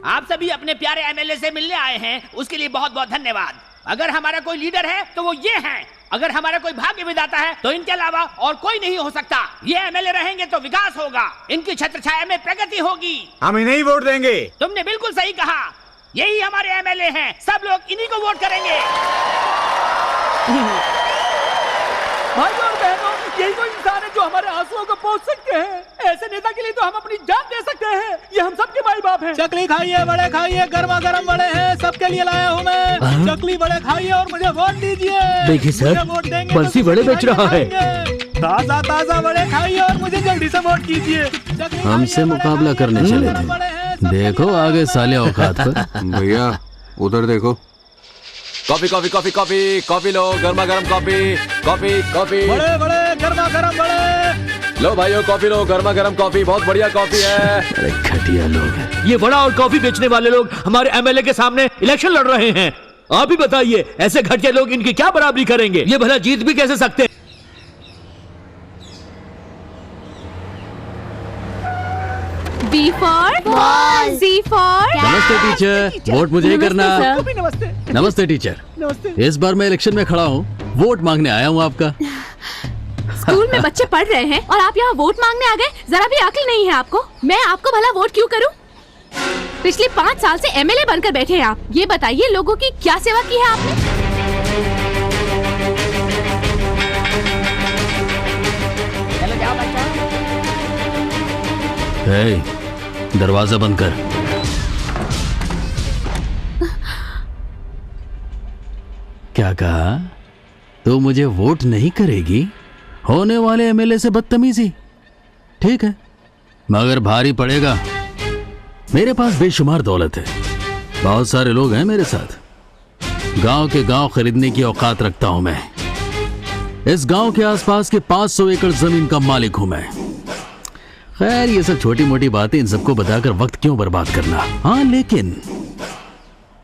आप सभी अपने प्यारे एमएलए से मिलने आए हैं, उसके लिए बहुत बहुत धन्यवाद। अगर हमारा कोई लीडर है तो वो ये हैं। अगर हमारा कोई भाग्य विधाता है तो इनके अलावा और कोई नहीं हो सकता। ये एमएलए रहेंगे तो विकास होगा, इनकी छत्र छाया में प्रगति होगी। हम इन्हें ही वोट देंगे। तुमने बिल्कुल सही कहा, यही हमारे एमएलए हैं, सब लोग इन्हीं को वोट करेंगे। भाइयों और बहनों, यही तो इंसान है जो हमारे आंसुओं को पोंछ सकते हैं। ऐसे नेता के लिए तो हम अपनी जान दे सकते हैं। ये हम सबके माई बाप हैं। चकली खाइए, बड़े खाइए, गर्मा गर्म बड़े हैं, सबके लिए लाया हूँ मैं। चकली बड़े खाइए और मुझे वोट दीजिए। देखिए सर, बंसी बड़े बेच रहा है। ताजा ताजा बड़े खाइए और मुझे जल्दी से वोट कीजिए। हमसे मुकाबला करने चले थे, देखो आगे साले औकात पर। भैया उधर देखो। Coffee coffee coffee coffee coffee लो, गर्मा गर्म कॉफी कॉफी कॉफी। बड़े बड़े गर्मा गर्म बड़े। लो भाइयों कॉफी लो, गर्मा गर्म कॉफी, बहुत बढ़िया कॉफी है। अरे घटिया लोग हैं। ये बड़ा और कॉफी बेचने वाले लोग हमारे एमएलए के सामने इलेक्शन लड़ रहे हैं। आप ही बताइए, ऐसे घटिया लोग इनकी क्या बराबरी करेंगे? ये भला जीत भी कैसे सकते हैं? B for ball, C for नमस्ते टीचर, वोट मुझे ही करना। नमस्ते। नमस्ते टीचर, इस बार मैं इलेक्शन में खड़ा हूँ, वोट मांगने आया हूँ आपका। स्कूल में बच्चे पढ़ रहे हैं और आप यहाँ वोट मांगने आ गए? जरा भी अक्ल नहीं है आपको? मैं आपको भला वोट क्यों करूँ? पिछले 5 साल से एमएलए बनकर बैठे हैं आप। ये बताइए, लोगों की क्या सेवा की है आपने? दरवाजा बंद कर। क्या कहा? तो मुझे वोट नहीं करेगी? होने वाले एमएलए से बदतमीजी? ठीक है, मगर भारी पड़ेगा। मेरे पास बेशुमार दौलत है, बहुत सारे लोग हैं मेरे साथ। गांव के गांव खरीदने की औकात रखता हूं मैं। इस गांव के आसपास के 500 एकड़ जमीन का मालिक हूं मैं। खैर, ये सब छोटी मोटी बातें इन सबको बताकर वक्त क्यों बर्बाद करना। हाँ, लेकिन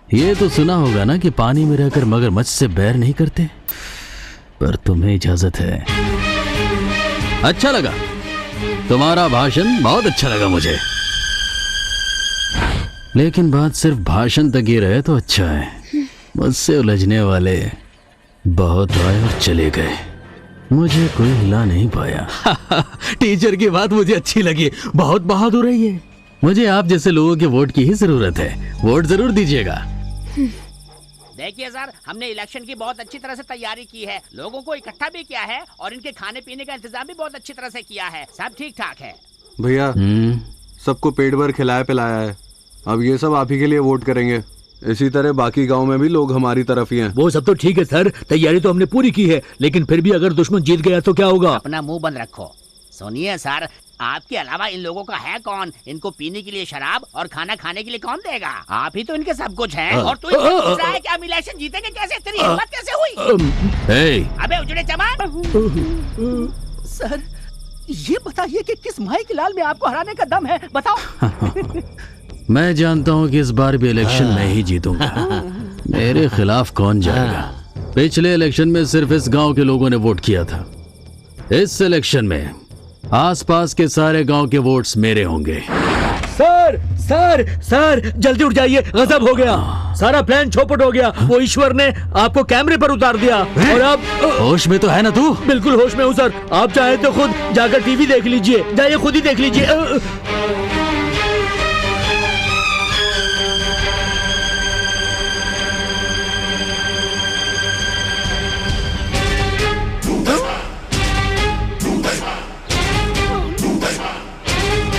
ये तो सुना होगा ना कि पानी में रहकर मगरमच्छ से बैर नहीं करते, पर तुम्हें इजाजत है। अच्छा लगा तुम्हारा भाषण, बहुत अच्छा लगा मुझे, लेकिन बात सिर्फ भाषण तक ही रहे तो अच्छा है। मुझसे उलझने वाले बहुत आए और चले गए, मुझे कोई हिला नहीं पाया। टीचर की बात मुझे अच्छी लगी, बहुत बहादुर है ये। मुझे आप जैसे लोगों के वोट की ही जरूरत है, वोट जरूर दीजिएगा। देखिए सर, हमने इलेक्शन की बहुत अच्छी तरह से तैयारी की है, लोगों को इकट्ठा भी किया है और इनके खाने पीने का इंतजाम भी बहुत अच्छी तरह से किया है। सब ठीक ठाक है। भैया सबको पेट भर खिलाया पिलाया है, अब ये सब आप ही के लिए वोट करेंगे। इसी तरह बाकी गांव में भी लोग हमारी तरफ ही हैं। वो सब तो ठीक है सर, तैयारी तो हमने पूरी की है, लेकिन फिर भी अगर दुश्मन जीत गया तो क्या होगा? अपना मुंह बंद रखो। सुनिए सर, आपके अलावा इन लोगों का है कौन? इनको पीने के लिए शराब और खाना खाने के लिए कौन देगा? आप ही तो इनके सब कुछ हैं। और तू इनसे पूछ रहा है कि हम इलेक्शन जीतेंगे कैसे? तेरी हिम्मत कैसे हुई? अबे उजड़े चमार! सर ये बताइए कि किस माई के लाल में आपको हराने का दम है, बताओ। मैं जानता हूँ कि इस बार भी इलेक्शन मैं ही जीतूंगा। मेरे खिलाफ कौन जाएगा? पिछले इलेक्शन में सिर्फ इस गांव के लोगों ने वोट किया था। इस इलेक्शन में आसपास के सारे गांव के वोट्स मेरे होंगे। सर सर सर जल्दी उठ जाइए, गजब हो गया, सारा प्लान चौपट हो गया। वो ईश्वर ने आपको कैमरे पर उतार दिया और अब होश में तो है ना तू? बिल्कुल होश में हूँ सर। आप चाहे तो खुद जाकर टीवी देख लीजिए, जाइए खुद ही देख लीजिए।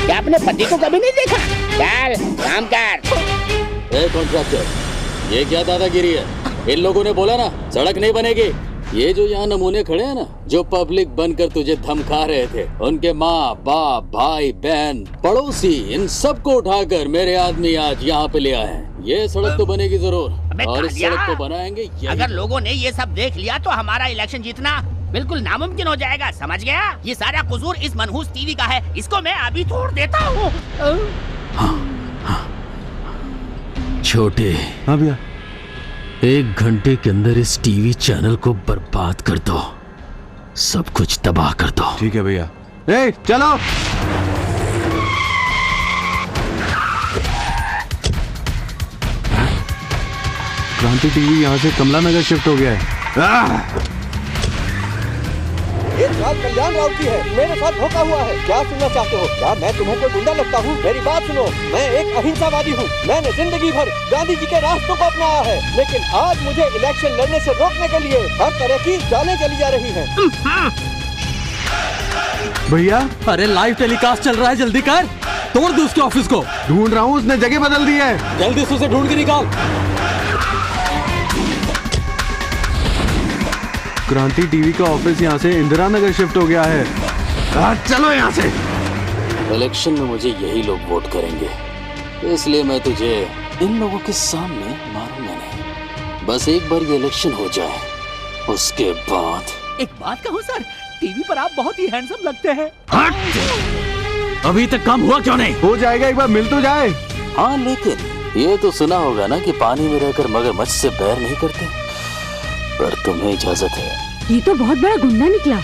क्या अपने पति को कभी नहीं देखा? चल काम कर। ए कॉन्ट्रैक्टर, ये क्या दादागिरी है? इन लोगों ने बोला ना सड़क नहीं बनेगी। ये जो यहाँ नमूने खड़े हैं ना, जो पब्लिक बनकर तुझे धमका रहे थे, उनके माँ बाप भाई बहन पड़ोसी इन सबको उठाकर मेरे आदमी आज यहाँ पे ले आए हैं। ये सड़क तो बनेगी जरूर, और इस सड़क को बनाएंगे। अगर लोगों ने ये सब देख लिया तो हमारा इलेक्शन जीतना बिल्कुल नामुमकिन हो जाएगा, समझ गया? ये सारा कसूर इस मनहूस टीवी का है, इसको मैं अभी तोड़ देता हूँ। छोटे, हाँ भैया, 1 घंटे के अंदर इस टीवी चैनल को बर्बाद कर दो, सब कुछ तबाह कर दो। ठीक है भैया। ए, चलो। क्रांति टीवी यहाँ से कमला नगर शिफ्ट हो गया है। ये चाल कल्याण राव की है, मेरे साथ धोखा हुआ है। क्या सुनना चाहते हो? क्या मैं तुम्हें कोई गुंडा लगता हूँ? मेरी बात सुनो, मैं एक अहिंसावादी हूँ। मैंने जिंदगी भर गांधी जी के रास्तों को अपनाया है, लेकिन आज मुझे इलेक्शन लड़ने से रोकने के लिए हर तरह की चालें चली जा रही हैं। भैया, अरे लाइव टेलीकास्ट चल रहा है, जल्दी कर, तोड़ दो उसके ऑफिस को। ढूंढ रहा हूँ, उसने जगह बदल दी है। जल्दी से उसे ढूंढ के निकाल। क्रांति टीवी का ऑफिस यहाँ से इंदिरा नगर शिफ्ट हो गया है। चलो यहाँ से। इलेक्शन में मुझे यही लोग वोट करेंगे, इसलिए मैं तुझे इन लोगों के सामने मारूंगा नहीं। बस एक बार ये इलेक्शन हो जाए, उसके बाद। एक बात कहूँ सर, टीवी पर आप बहुत ही हैंडसम लगते हैं। अभी तक काम हुआ क्यों नहीं? हो जाएगा, एक बार मिल तो जाए। हाँ, लेकिन ये तो सुना होगा ना कि पानी में रहकर मगरमच्छ से बैर नहीं करते, पर तुम्हें इजाजत है। ये तो बहुत बड़ा गुंडा निकला।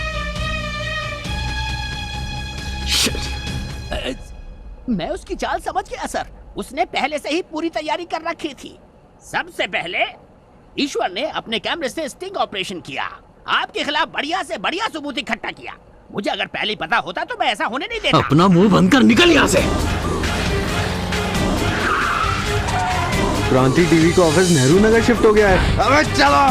मैं उसकी चाल समझ गया सर, उसने पहले से ही पूरी तैयारी कर रखी थी। सबसे पहले ईश्वर ने अपने कैमरे से स्टिंग ऑपरेशन किया, आपके खिलाफ बढ़िया से बढ़िया सबूत इकट्ठा किया। मुझे अगर पहले पता होता तो मैं ऐसा होने नहीं देता। अपना मुंह बंद कर, निकल यहाँ से। क्रांति टीवी का ऑफिस नेहरू नगर शिफ्ट हो गया है। अबे चलो।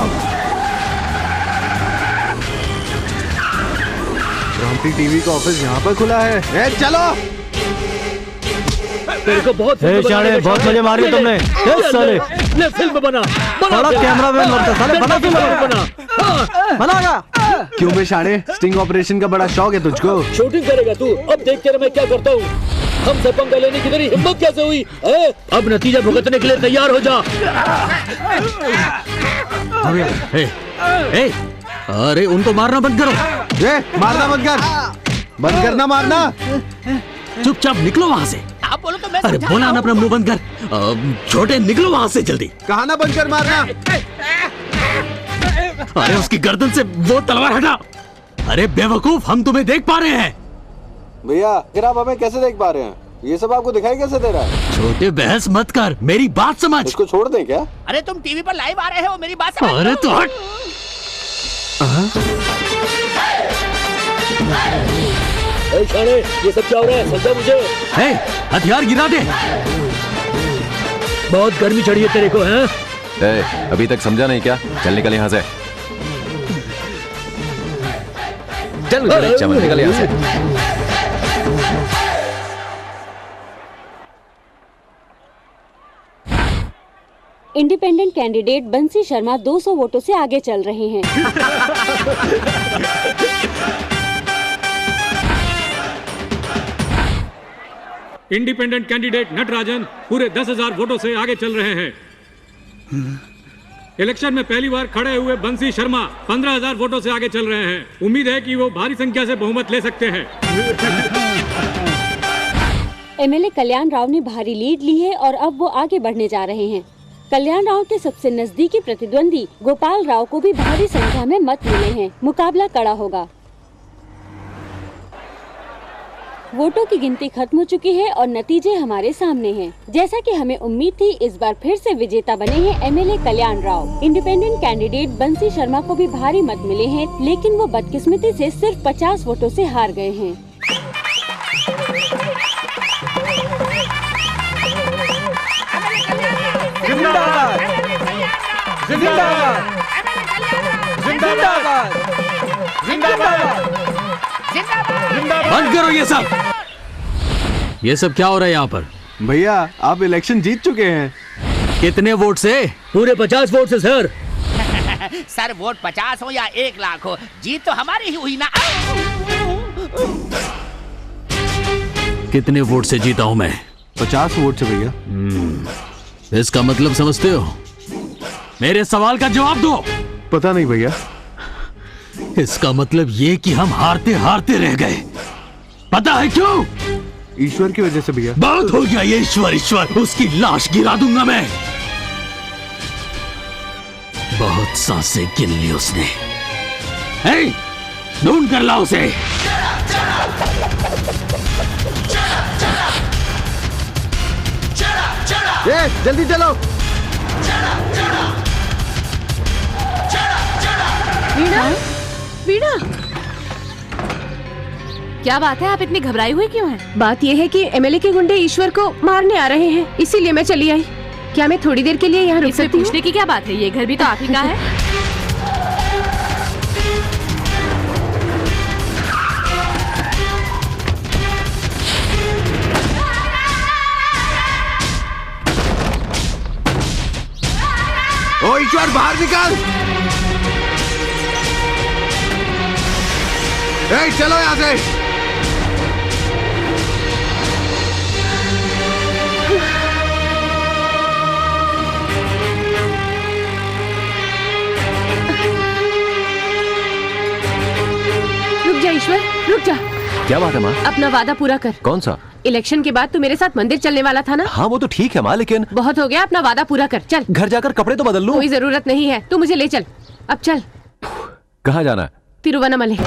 क्रांति टीवी का ऑफिस यहाँ पर खुला है। ए, चलो। तेरे को बहुत बहुत मजे मारे तुमने। ले फिल्म बना, बड़ा कैमरामैन बनता साले, बना फिल्म बनागा। क्यों बे शाणे, स्टिंग ऑपरेशन का बड़ा शौक है तुझको? शूटिंग करेगा तू? अब देख तेरा मैं क्या करता हूँ। हमसे पंगा लेने की तेरी हिम्मत कैसे हुई? अब नतीजा भुगतने के लिए तैयार हो जा। अरे उनको मारना बंद करो। मारना बंद कर, बंद करना मारना। चुपचाप निकलो वहाँ से। आप बोलो तो मैं अरे बोला ना, अपना मुंह बंद कर। छोटे, निकलो वहाँ से जल्दी। कहा ना बंद कर मारना। अरे उसकी गर्दन से वो तलवार हटा। अरे बेवकूफ, हम तुम्हें देख पा रहे हैं। भैया, फिर आप हमें कैसे देख पा रहे हैं? ये सब आपको दिखाई कैसे दे रहा है? छोटे, बहस मत कर, मेरी बात समझ। इसको छोड़ दें क्या? अरे तुम टीवी पर लाइव आ रहे हो, मेरी बात समझ। अरे तो हट। ये सब क्या हो रहा है? समझा मुझे। हथियार गिरा दे। बहुत गर्मी चढ़ी है तेरे को, हैं? अभी तक समझा नहीं क्या? चल निकल यहाँ से। चल चमन, निकल यहाँ से। इंडिपेंडेंट कैंडिडेट बंसी शर्मा 200 वोटों से आगे चल रहे हैं। इंडिपेंडेंट कैंडिडेट नटराजन पूरे 10,000 वोटों से आगे चल रहे हैं। इलेक्शन में पहली बार खड़े हुए बंसी शर्मा 15,000 वोटों से आगे चल रहे हैं। उम्मीद है कि वो भारी संख्या से बहुमत ले सकते हैं। एमएलए कल्याण राव ने भारी लीड ली है और अब वो आगे बढ़ने जा रहे हैं। कल्याण राव के सबसे नजदीकी प्रतिद्वंदी गोपाल राव को भी भारी संख्या में मत मिले हैं। मुकाबला कड़ा होगा। वोटों की गिनती खत्म हो चुकी है और नतीजे हमारे सामने हैं। जैसा कि हमें उम्मीद थी, इस बार फिर से विजेता बने हैं एमएलए कल्याण राव। इंडिपेंडेंट कैंडिडेट बंसी शर्मा को भी भारी मत मिले हैं, लेकिन वो बदकिस्मती से सिर्फ 50 वोटों से हार गए हैं। जिंदाबाद जिंदाबाद जिंदाबाद जिंदाबाद बंद करो ये सब क्या हो रहा है यहाँ पर? भैया आप इलेक्शन जीत चुके हैं। कितने वोट से? पूरे 50 वोट से सर। सर वोट 50 हो या 1 लाख हो, जीत तो हमारी ही हुई ना। कितने वोट से जीता हूँ मैं? 50 वोट से भैया। इसका मतलब समझते हो? मेरे सवाल का जवाब दो। पता नहीं भैया। इसका मतलब ये कि हम हारते हारते रह गए। पता है क्यों? ईश्वर की वजह से भैया। बहुत हो गया ये ईश्वर ईश्वर, उसकी लाश गिरा दूंगा मैं। बहुत सांसें गिन ली उसने। ढूंढ कर लाओ उसे। जल्दी चलो। वीणा, वीणा, क्या बात है? आप इतनी घबराई हुई क्यों हैं? बात यह है कि एमएलए के गुंडे ईश्वर को मारने आ रहे हैं, इसीलिए मैं चली आई। क्या मैं थोड़ी देर के लिए यहाँ रुक सकती हूँ? पूछने की क्या बात है? ये घर भी तो आप ही का है। ओ ईश्वर बाहर निकल। चलो यहाँ से। रुक जा ईश्वर, रुक जा। क्या बात है माँ? अपना वादा पूरा कर। कौन सा? इलेक्शन के बाद तू मेरे साथ मंदिर चलने वाला था ना? हाँ वो तो ठीक है माँ, लेकिन बहुत हो गया, अपना वादा पूरा कर। चल घर जाकर कपड़े तो बदल लूं। कोई जरूरत नहीं है, तू मुझे ले चल। अब चल। कहाँ जाना है? तिरुवन्नमले।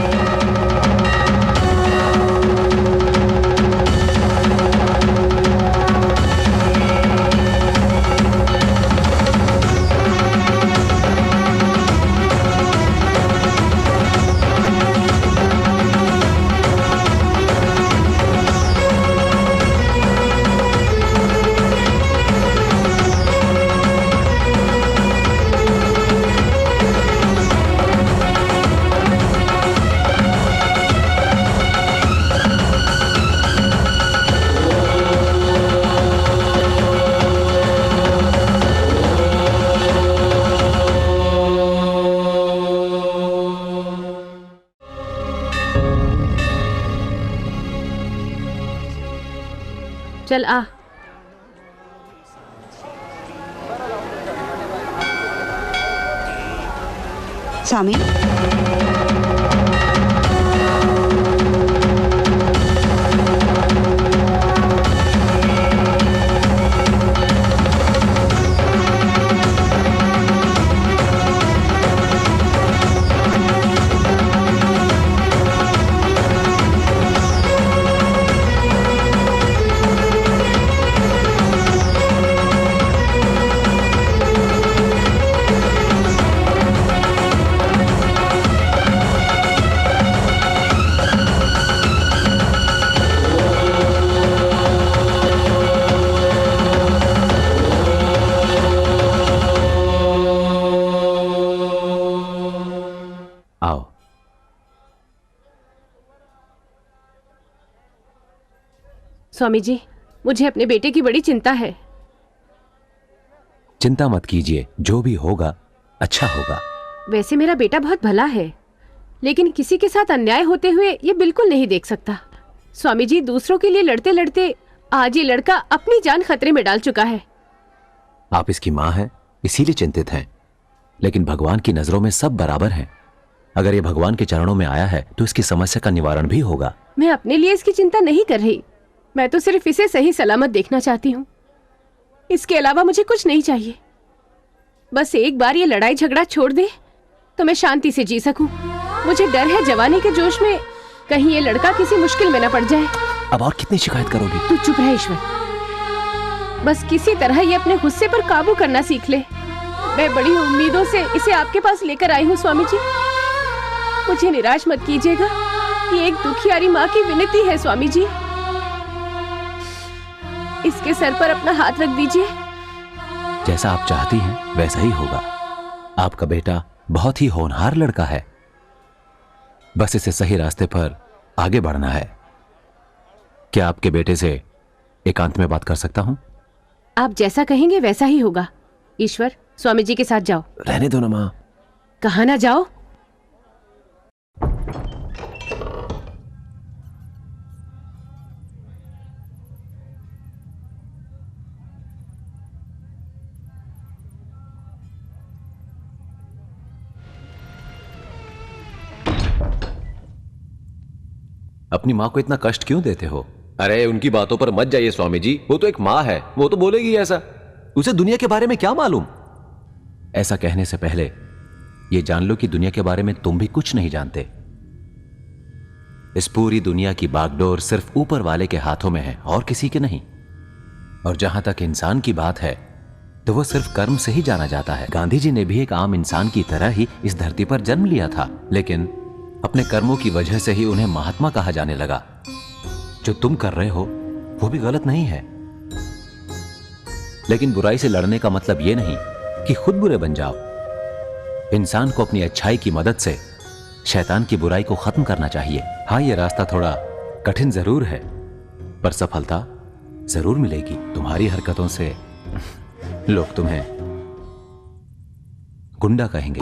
चल आ। स्वामी स्वामी जी, मुझे अपने बेटे की बड़ी चिंता है। चिंता मत कीजिए, जो भी होगा अच्छा होगा। वैसे मेरा बेटा बहुत भला है, लेकिन किसी के साथ अन्याय होते हुए ये बिल्कुल नहीं देख सकता। स्वामी जी, दूसरों के लिए लड़ते लड़ते आज ये लड़का अपनी जान खतरे में डाल चुका है। आप इसकी माँ हैं, इसीलिए चिंतित हैं, लेकिन भगवान की नजरों में सब बराबर हैं। अगर ये भगवान के चरणों में आया है तो इसकी समस्या का निवारण भी होगा। मैं अपने लिए इसकी चिंता नहीं कर रही, मैं तो सिर्फ इसे सही सलामत देखना चाहती हूँ। इसके अलावा मुझे कुछ नहीं चाहिए। बस एक बार ये लड़ाई झगड़ा छोड़ दे तो मैं शांति से जी सकूं। मुझे डर है जवानी के जोश में कहीं ये लड़का किसी मुश्किल में न पड़ जाए। अब और कितनी शिकायत करोगी? तू चुप रह ईश्वर, बस किसी तरह ये अपने गुस्से पर काबू करना सीख ले। मैं बड़ी उम्मीदों से इसे आपके पास लेकर आई हूँ स्वामी जी, मुझे निराश मत कीजिएगा। ये एक दुखियारी माँ की विनती है स्वामी जी, इसके सर पर अपना हाथ रख दीजिए। जैसा आप चाहती हैं वैसा ही होगा। आपका बेटा बहुत ही होनहार लड़का है, बस इसे सही रास्ते पर आगे बढ़ना है। क्या आपके बेटे से एकांत में बात कर सकता हूं? आप जैसा कहेंगे वैसा ही होगा। ईश्वर, स्वामी जी के साथ जाओ। रहने दो ना माँ। कहाँ ना जाओ? अपनी माँ को इतना कष्ट क्यों देते हो? अरे उनकी बातों पर मत जाइए स्वामी जी, वो तो एक माँ है, वो तो बोलेगी ऐसा। उसे दुनिया के बारे में क्या मालूम? ऐसा कहने से पहले ये जान लो कि दुनिया के बारे में तुम भी कुछ नहीं जानते। इस पूरी दुनिया की बागडोर सिर्फ ऊपर वाले के हाथों में है और किसी के नहीं। और जहां तक इंसान की बात है तो वो सिर्फ कर्म से ही जाना जाता है। गांधी जी ने भी एक आम इंसान की तरह ही इस धरती पर जन्म लिया था, लेकिन अपने कर्मों की वजह से ही उन्हें महात्मा कहा जाने लगा। जो तुम कर रहे हो वो भी गलत नहीं है, लेकिन बुराई से लड़ने का मतलब ये नहीं कि खुद बुरे बन जाओ। इंसान को अपनी अच्छाई की मदद से शैतान की बुराई को खत्म करना चाहिए। हाँ, ये रास्ता थोड़ा कठिन जरूर है, पर सफलता जरूर मिलेगी। तुम्हारी हरकतों से लोग तुम्हें गुंडा कहेंगे।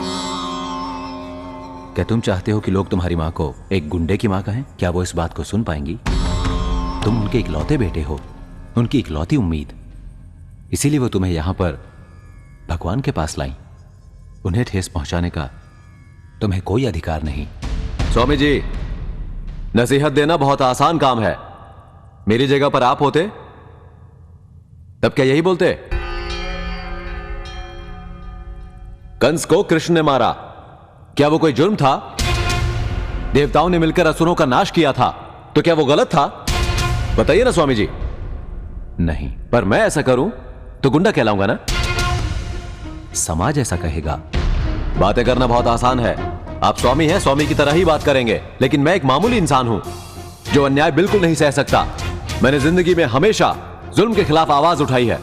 क्या तुम चाहते हो कि लोग तुम्हारी मां को एक गुंडे की मां कहें? क्या वो इस बात को सुन पाएंगी? तुम उनके इकलौते बेटे हो, उनकी इकलौती उम्मीद, इसीलिए वो तुम्हें यहां पर भगवान के पास लाई। उन्हें ठेस पहुंचाने का तुम्हें कोई अधिकार नहीं। स्वामी जी, नसीहत देना बहुत आसान काम है। मेरी जगह पर आप होते तब क्या यही बोलते? कंस को कृष्ण ने मारा, क्या वो कोई जुर्म था? देवताओं ने मिलकर असुरों का नाश किया था, तो क्या वो गलत था? बताइए ना स्वामी जी। नहीं, पर मैं ऐसा करूं तो गुंडा कहलाऊंगा ना? समाज ऐसा कहेगा। बातें करना बहुत आसान है, आप स्वामी हैं, स्वामी की तरह ही बात करेंगे, लेकिन मैं एक मामूली इंसान हूं जो अन्याय बिल्कुल नहीं सह सकता। मैंने जिंदगी में हमेशा जुल्म के खिलाफ आवाज उठाई है।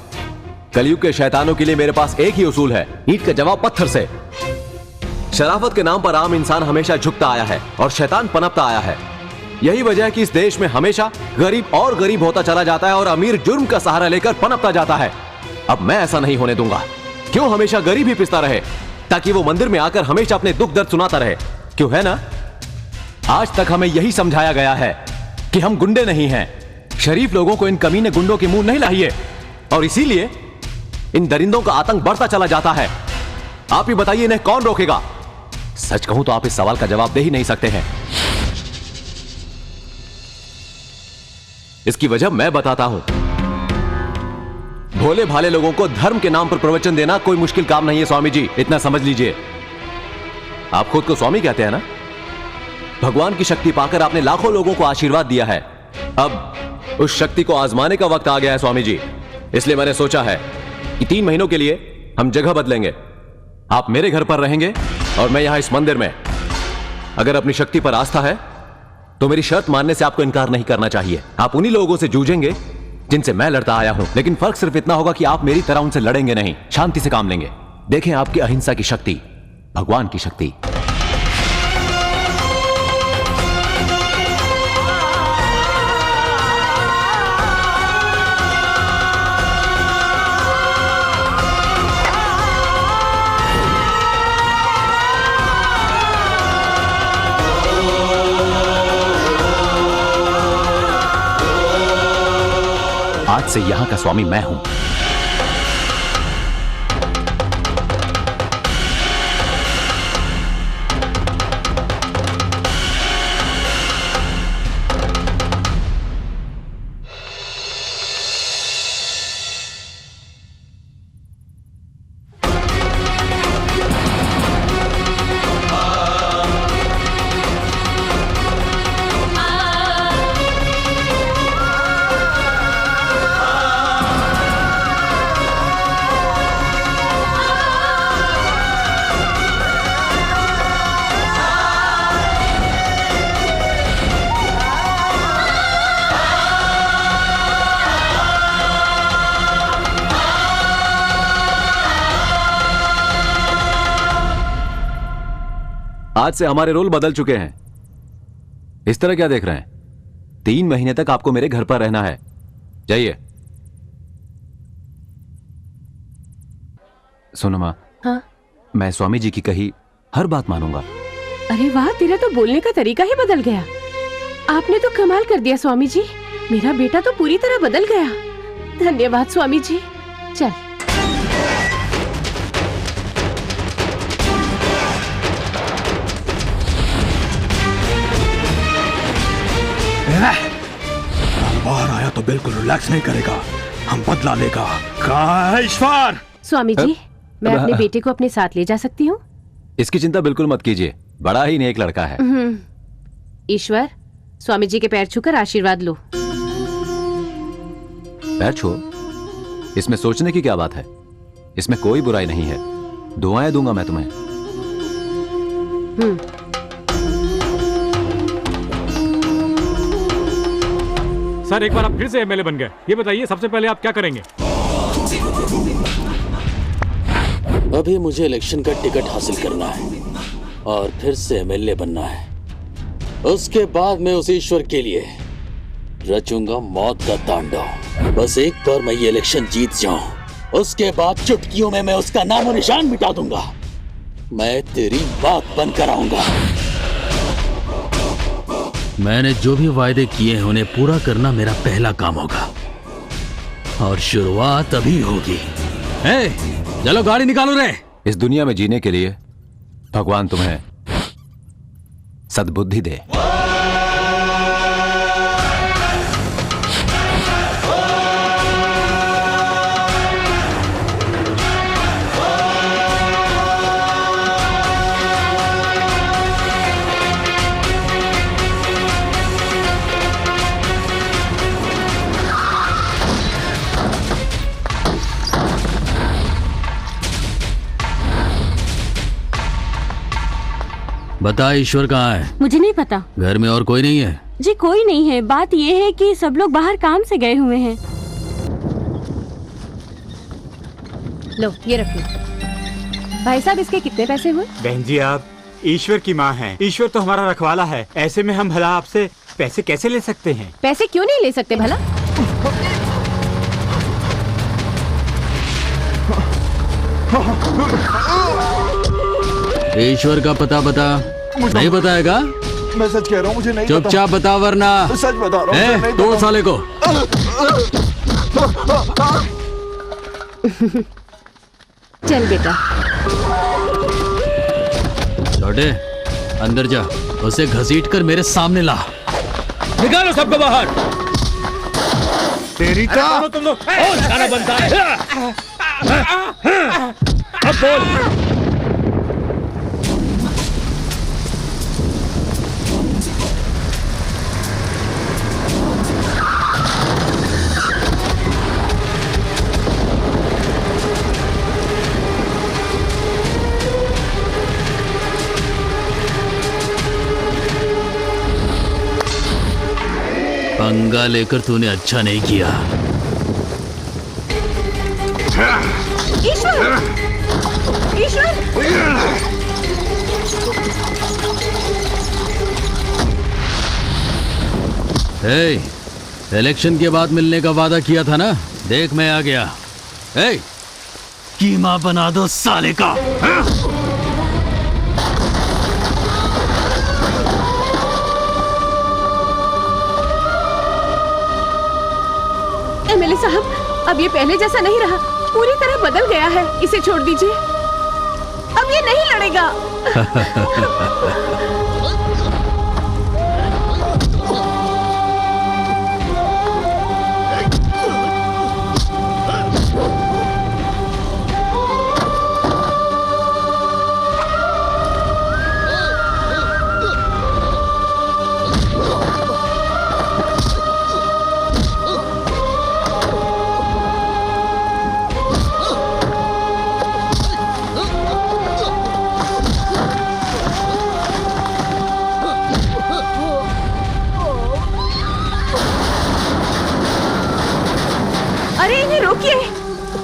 कलयुग के शैतानों के लिए मेरे पास एक ही उसूल है, ईंट का जवाब पत्थर से। शराफत के नाम पर आम इंसान हमेशा झुकता आया है और शैतान पनपता आया है। यही वजह है कि इस देश में हमेशा गरीब और गरीब होता चला जाता है और अमीर जुर्म का सहारा लेकर पनपता जाता है। अब मैं ऐसा नहीं होने दूंगा। क्यों हमेशा गरीब ही पिसता रहे, ताकि वो मंदिर में आकर हमेशा अपने दुख दर्द सुनाता रहे? क्यों, है ना? आज तक हमें यही समझाया गया है कि हम गुंडे नहीं हैं। शरीफ लोगों को इन कमीने गुंडों के मुंह नहीं लाइए, और इसीलिए इन दरिंदों का आतंक बढ़ता चला जाता है। आप ही बताइए, इन्हें कौन रोकेगा? सच कहूं तो आप इस सवाल का जवाब दे ही नहीं सकते हैं। इसकी वजह मैं बताता हूं। भोले भाले लोगों को धर्म के नाम पर प्रवचन देना कोई मुश्किल काम नहीं है स्वामी जी, इतना समझ लीजिए। आप खुद को स्वामी कहते हैं ना? भगवान की शक्ति पाकर आपने लाखों लोगों को आशीर्वाद दिया है। अब उस शक्ति को आजमाने का वक्त आ गया है स्वामी जी। इसलिए मैंने सोचा है कि 3 महीनों के लिए हम जगह बदलेंगे। आप मेरे घर पर रहेंगे और मैं यहां इस मंदिर में। अगर अपनी शक्ति पर आस्था है तो मेरी शर्त मानने से आपको इनकार नहीं करना चाहिए। आप उन्हीं लोगों से जूझेंगे जिनसे मैं लड़ता आया हूं, लेकिन फर्क सिर्फ इतना होगा कि आप मेरी तरह उनसे लड़ेंगे नहीं, शांति से काम लेंगे। देखें आपकी अहिंसा की शक्ति, भगवान की शक्ति। आज से यहां का स्वामी मैं हूं। आज से हमारे रोल बदल चुके हैं। इस तरह क्या देख रहे हैं? 3 महीने तक आपको मेरे घर पर रहना है। जाइए। सुनो माँ। हाँ? मैं स्वामी जी की कही हर बात मानूंगा। अरे वाह, तेरा तो बोलने का तरीका ही बदल गया। आपने तो कमाल कर दिया स्वामी जी। मेरा बेटा तो पूरी तरह बदल गया। धन्यवाद स्वामी जी। चल। बाहर आया तो बिल्कुल रिलैक्स नहीं करेगा, हम बदला लेगा। कहाँ है ईश्वर? स्वामी जी, मैं अपने बेटे को अपने साथ ले जा सकती हूँ? इसकी चिंता बिल्कुल मत कीजिए, बड़ा ही नेक लड़का है। ईश्वर, स्वामी जी के पैर छूकर आशीर्वाद लो। पैर छू? इसमें सोचने की क्या बात है? इसमें कोई बुराई नहीं है। दुआएं दूंगा मैं तुम्हें। सर, एक बार आप फिर से एमएलए बन गए, ये बताइए सबसे पहले आप क्या करेंगे? अभी मुझे इलेक्शन का टिकट हासिल करना है और फिर से एमएलए बनना है। उसके बाद मैं उस ईश्वर के लिए रचूंगा मौत का तांडव। बस एक बार मैं ये इलेक्शन जीत जाऊं, उसके बाद चुटकियों में मैं उसका नामो निशान मिटा दूंगा। मैं तेरी बात बंद कराऊंगा। मैंने जो भी वायदे किए हैं उन्हें पूरा करना मेरा पहला काम होगा और शुरुआत अभी होगी। चलो गाड़ी निकालो रे। इस दुनिया में जीने के लिए भगवान तुम्हें सद्बुद्धि दे। बता, ईश्वर कहाँ है? मुझे नहीं पता। घर में और कोई नहीं है? जी कोई नहीं है। बात ये है कि सब लोग बाहर काम से गए हुए हैं। लो ये रखिए। भाई साहब, इसके कितने पैसे हुए? बहन जी, आप ईश्वर की माँ हैं। ईश्वर तो हमारा रखवाला है। ऐसे में हम भला आपसे पैसे कैसे ले सकते हैं? पैसे क्यों नहीं ले सकते भला? ईश्वर का पता बता। नहीं बताएगा? मैं सच कह रहा हूँ, मुझे नहीं पता। चुपचाप बता वरना सच बता रहा हूँ। तोड़ साले को। चल बेटा। छोटे, अंदर जा, उसे घसीट कर मेरे सामने ला। निकालो सबको बाहर। तेरी तुम लोग खाना बनता है। अब बोल। पंगा लेकर तूने अच्छा नहीं किया। ईश्वर! ईश्वर! इलेक्शन के बाद मिलने का वादा किया था ना? देख मैं आ गया। कीमा बना दो साले का। एमएलए साहब, अब ये पहले जैसा नहीं रहा, पूरी तरह बदल गया है। इसे छोड़ दीजिए, अब ये नहीं लड़ेगा।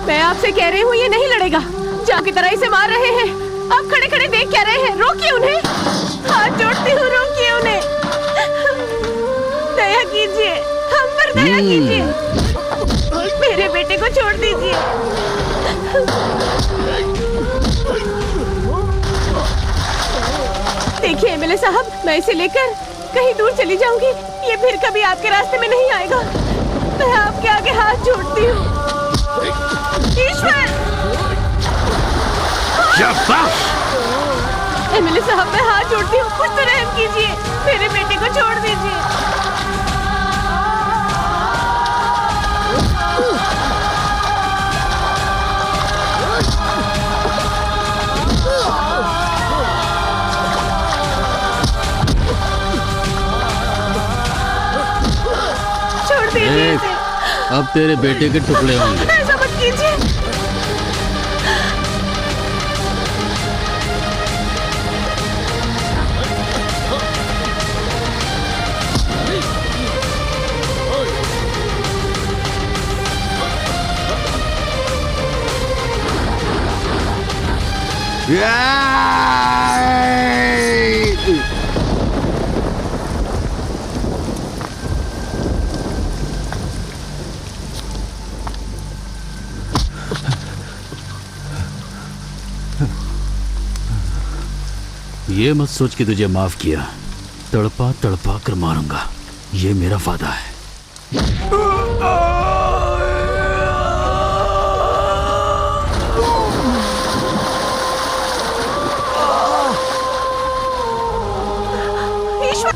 मैं आपसे कह रही हूँ ये नहीं लड़ेगा। जान की तरह इसे मार रहे हैं। आप खड़े खड़े देख क्या रहे हैं? रोकिए उन्हें, हाथ जोड़ती हूँ, रोकिए उन्हें। दया कीजिए, हम पर दया कीजिए, मेरे बेटे को छोड़ दीजिए। देखिए एमएलए साहब, मैं इसे लेकर कहीं दूर चली जाऊंगी, ये फिर कभी आपके रास्ते में नहीं आएगा। मैं आपके आगे हाथ जोड़ती हूँ। ईश्वर! एमएलए साहब, मैं हाथ जोड़ती हूँ, कुछ तो रहम कीजिए, मेरे बेटे को छोड़ दीजिए। छोड़ दीजिए इसे। अब तेरे बेटे के टुकड़े होंगे। ऐसा मत कीजिए। ये मत सोच कि तुझे माफ किया, तड़पा तड़पा कर मारूंगा, ये मेरा वादा है। ईश्वर,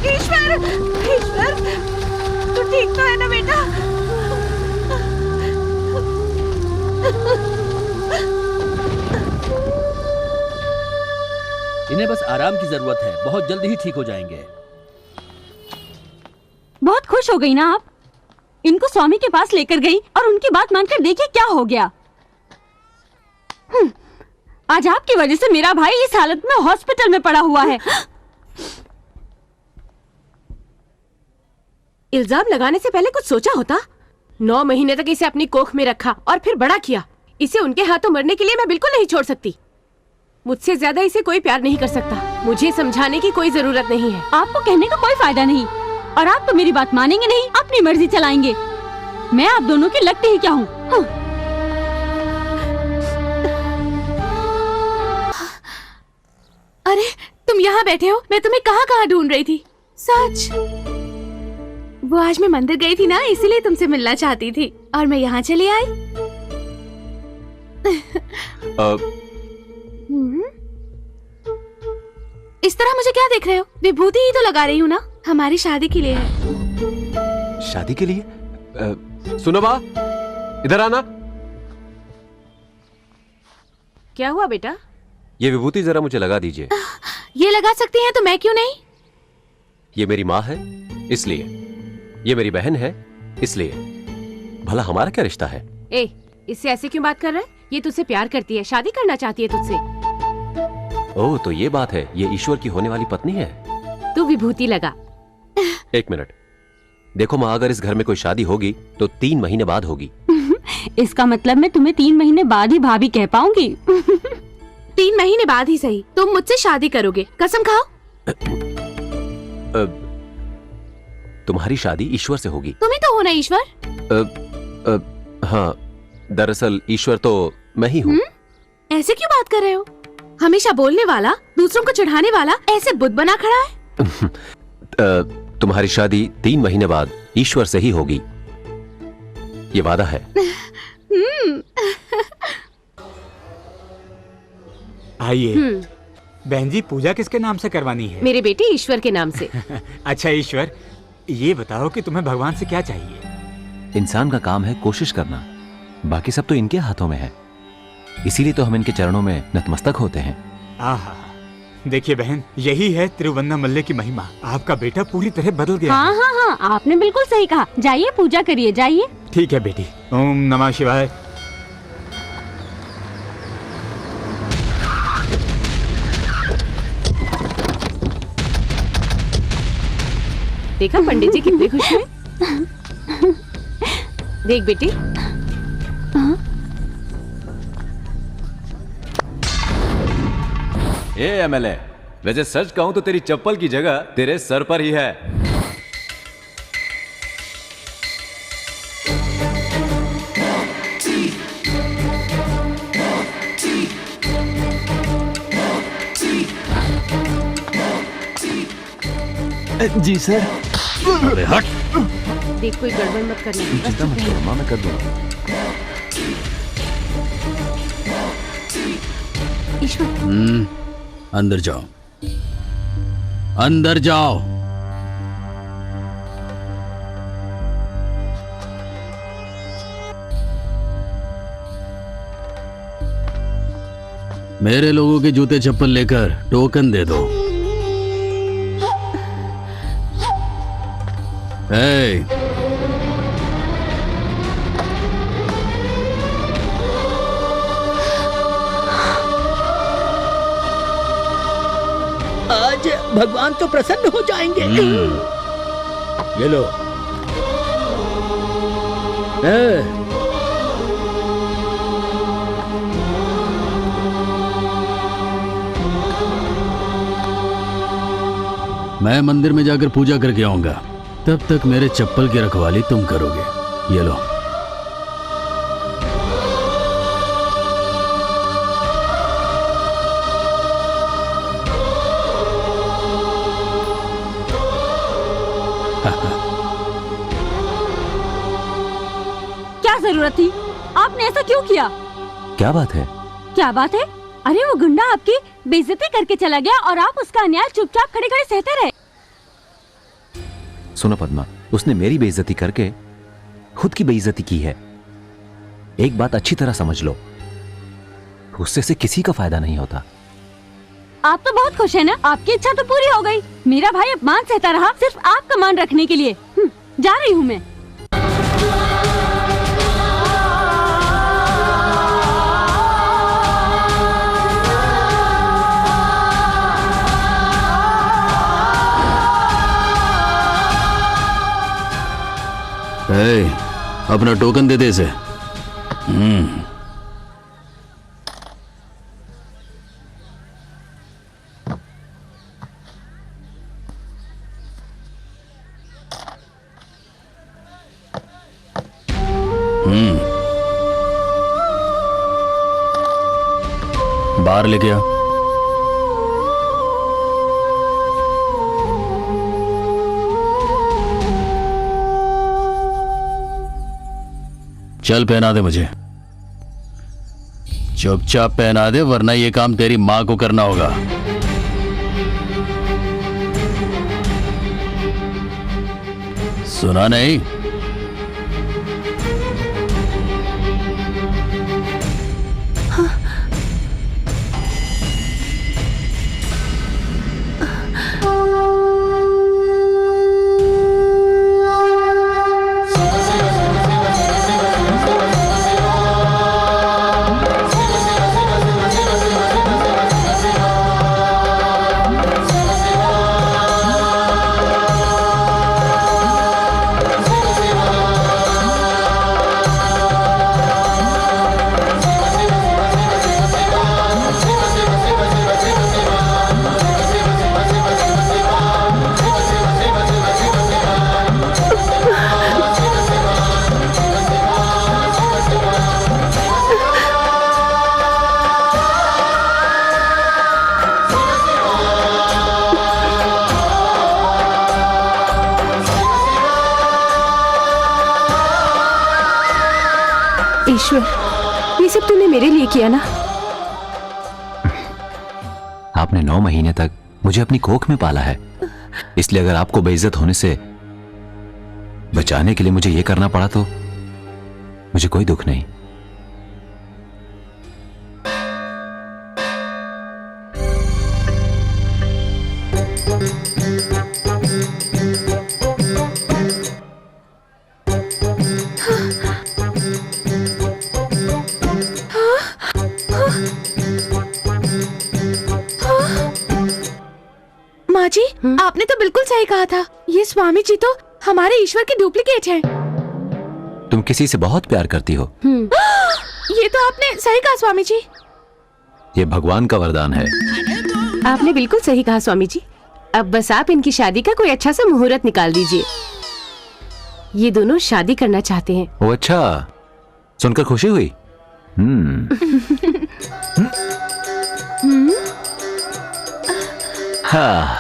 ईश्वर, ईश्वर, तू ठीक तो है ना बेटा? इन्हें बस आराम की जरूरत है, बहुत जल्दी ही ठीक हो जाएंगे। बहुत खुश हो गई ना आप? इनको स्वामी के पास लेकर गई और उनकी बात मानकर देखिए क्या हो गया। आज आपकी वजह से मेरा भाई इस हालत में हॉस्पिटल में पड़ा हुआ है। इल्जाम लगाने से पहले कुछ सोचा होता। 9 महीने तक इसे अपनी कोख में रखा और फिर बड़ा किया। इसे उनके हाथों मरने के लिए मैं बिल्कुल नहीं छोड़ सकती। मुझसे ज्यादा इसे कोई प्यार नहीं कर सकता। मुझे समझाने की कोई जरूरत नहीं है। आपको कहने का कोई फायदा नहीं, और आप तो मेरी बात मानेंगे नहीं, अपनी मर्जी चलाएंगे। मैं आप दोनों की लगती ही क्या हूँ? अरे तुम यहाँ बैठे हो, मैं तुम्हें कहाँ कहाँ ढूंढ रही थी। सच, वो आज मैं मंदिर गई थी ना, इसीलिए तुमसे मिलना चाहती थी और मैं यहाँ चली आई। इस तरह मुझे क्या देख रहे हो? विभूति ही तो लगा रही हूँ ना, हमारी शादी के लिए है। शादी के लिए? सुनो बा, इधर आना। क्या हुआ बेटा? ये विभूति जरा मुझे लगा दीजिए। ये लगा सकती हैं तो मैं क्यों नहीं? ये मेरी माँ है इसलिए, ये मेरी बहन है इसलिए। भला हमारा क्या रिश्ता है? ए, इससे ऐसे क्यों बात कर रहा है? ये तुझसे प्यार करती है, शादी करना चाहती है तुझसे। ओह, तो ये बात है, ये ईश्वर की होने वाली पत्नी है। तू विभूति लगा। 1 मिनट, देखो माँ, अगर इस घर में कोई शादी होगी तो 3 महीने बाद होगी। इसका मतलब मैं तुम्हें 3 महीने बाद ही भाभी कह पाऊंगी। 3 महीने बाद ही सही, तुम मुझसे शादी करोगे, कसम खाओ। तुम्हारी शादी ईश्वर से होगी। तुम ही तो हो ना ईश्वर? हाँ, दरअसल ईश्वर तो मैं ही हूँ। ऐसे क्यों बात कर रहे हो? हमेशा बोलने वाला, दूसरों को चढ़ाने वाला, ऐसे बुत बना खड़ा है। तुम्हारी शादी 3 महीने बाद ईश्वर से ही होगी, ये वादा है। आइए बहन जी, पूजा किसके नाम से करवानी है? मेरे बेटे ईश्वर के नाम से। अच्छा ईश्वर, ये बताओ कि तुम्हें भगवान से क्या चाहिए? इंसान का काम है कोशिश करना, बाकी सब तो इनके हाथों में है, इसीलिए तो हम इनके चरणों में नतमस्तक होते हैं। आहा, देखिए बहन, यही है तिरुवन्नामल्ले की महिमा। आपका बेटा पूरी तरह बदल गया। हाँ हाँ हाँ, आपने बिल्कुल सही कहा। जाइए पूजा करिए, जाइए। ठीक है बेटी, ओम नमः शिवाय। देखा पंडित जी कितने खुश हुए। देख बेटी, एमएलए, वैसे सच कहूं तो तेरी चप्पल की जगह तेरे सर पर ही है। जी सर। अरे हट। देख कोई गड़बड़ मत करना। चिंता मत करो मां, मैं कर दूंगा। ईश्वर, अंदर जाओ, अंदर जाओ। मेरे लोगों के जूते चप्पल लेकर टोकन दे दो। आज भगवान तो प्रसन्न हो जाएंगे। ये लो। मैं मंदिर में जाकर पूजा करके आऊंगा, तब तक मेरे चप्पल की रखवाली तुम करोगे। ये लो। क्या जरूरत थी? आपने ऐसा क्यों किया? क्या बात है? क्या बात है? अरे वो गुंडा आपकी बेइज्जती करके चला गया और आप उसका अन्याय चुपचाप खड़े खड़े सहते रहे। सुनो पद्मा, उसने मेरी बेइज्जती करके खुद की बेइज्जती की है। एक बात अच्छी तरह समझ लो, गुस्से से किसी का फायदा नहीं होता। आप तो बहुत खुश है ना? आपकी इच्छा तो पूरी हो गई। मेरा भाई अपमान सहता रहा सिर्फ आपका मान रखने के लिए। जा रही हूँ मैं। अपना टोकन दे दे इसे। बाहर लेके आ। चल पहना दे मुझे, चुपचाप पहना दे, वरना ये काम तेरी मां को करना होगा। सुना नहीं? ईश्वर, ये सब तूने मेरे लिए किया ना? आपने 9 महीने तक मुझे अपनी कोख में पाला है, इसलिए अगर आपको बेइज्जत होने से बचाने के लिए मुझे यह करना पड़ा तो मुझे कोई दुख नहीं। माँ जी, आपने तो बिल्कुल सही कहा था। ये स्वामी जी तो हमारे ईश्वर के डुप्लीकेट हैं। तुम किसी से बहुत प्यार करती हो। ये तो आपने सही कहा स्वामी जी। ये भगवान का वरदान है। आपने बिल्कुल सही कहा स्वामी जी। अब बस आप इनकी शादी का कोई अच्छा सा मुहूर्त निकाल दीजिए। ये दोनों शादी करना चाहते हैं। ओ अच्छा, सुनकर खुशी हुई। हाँ,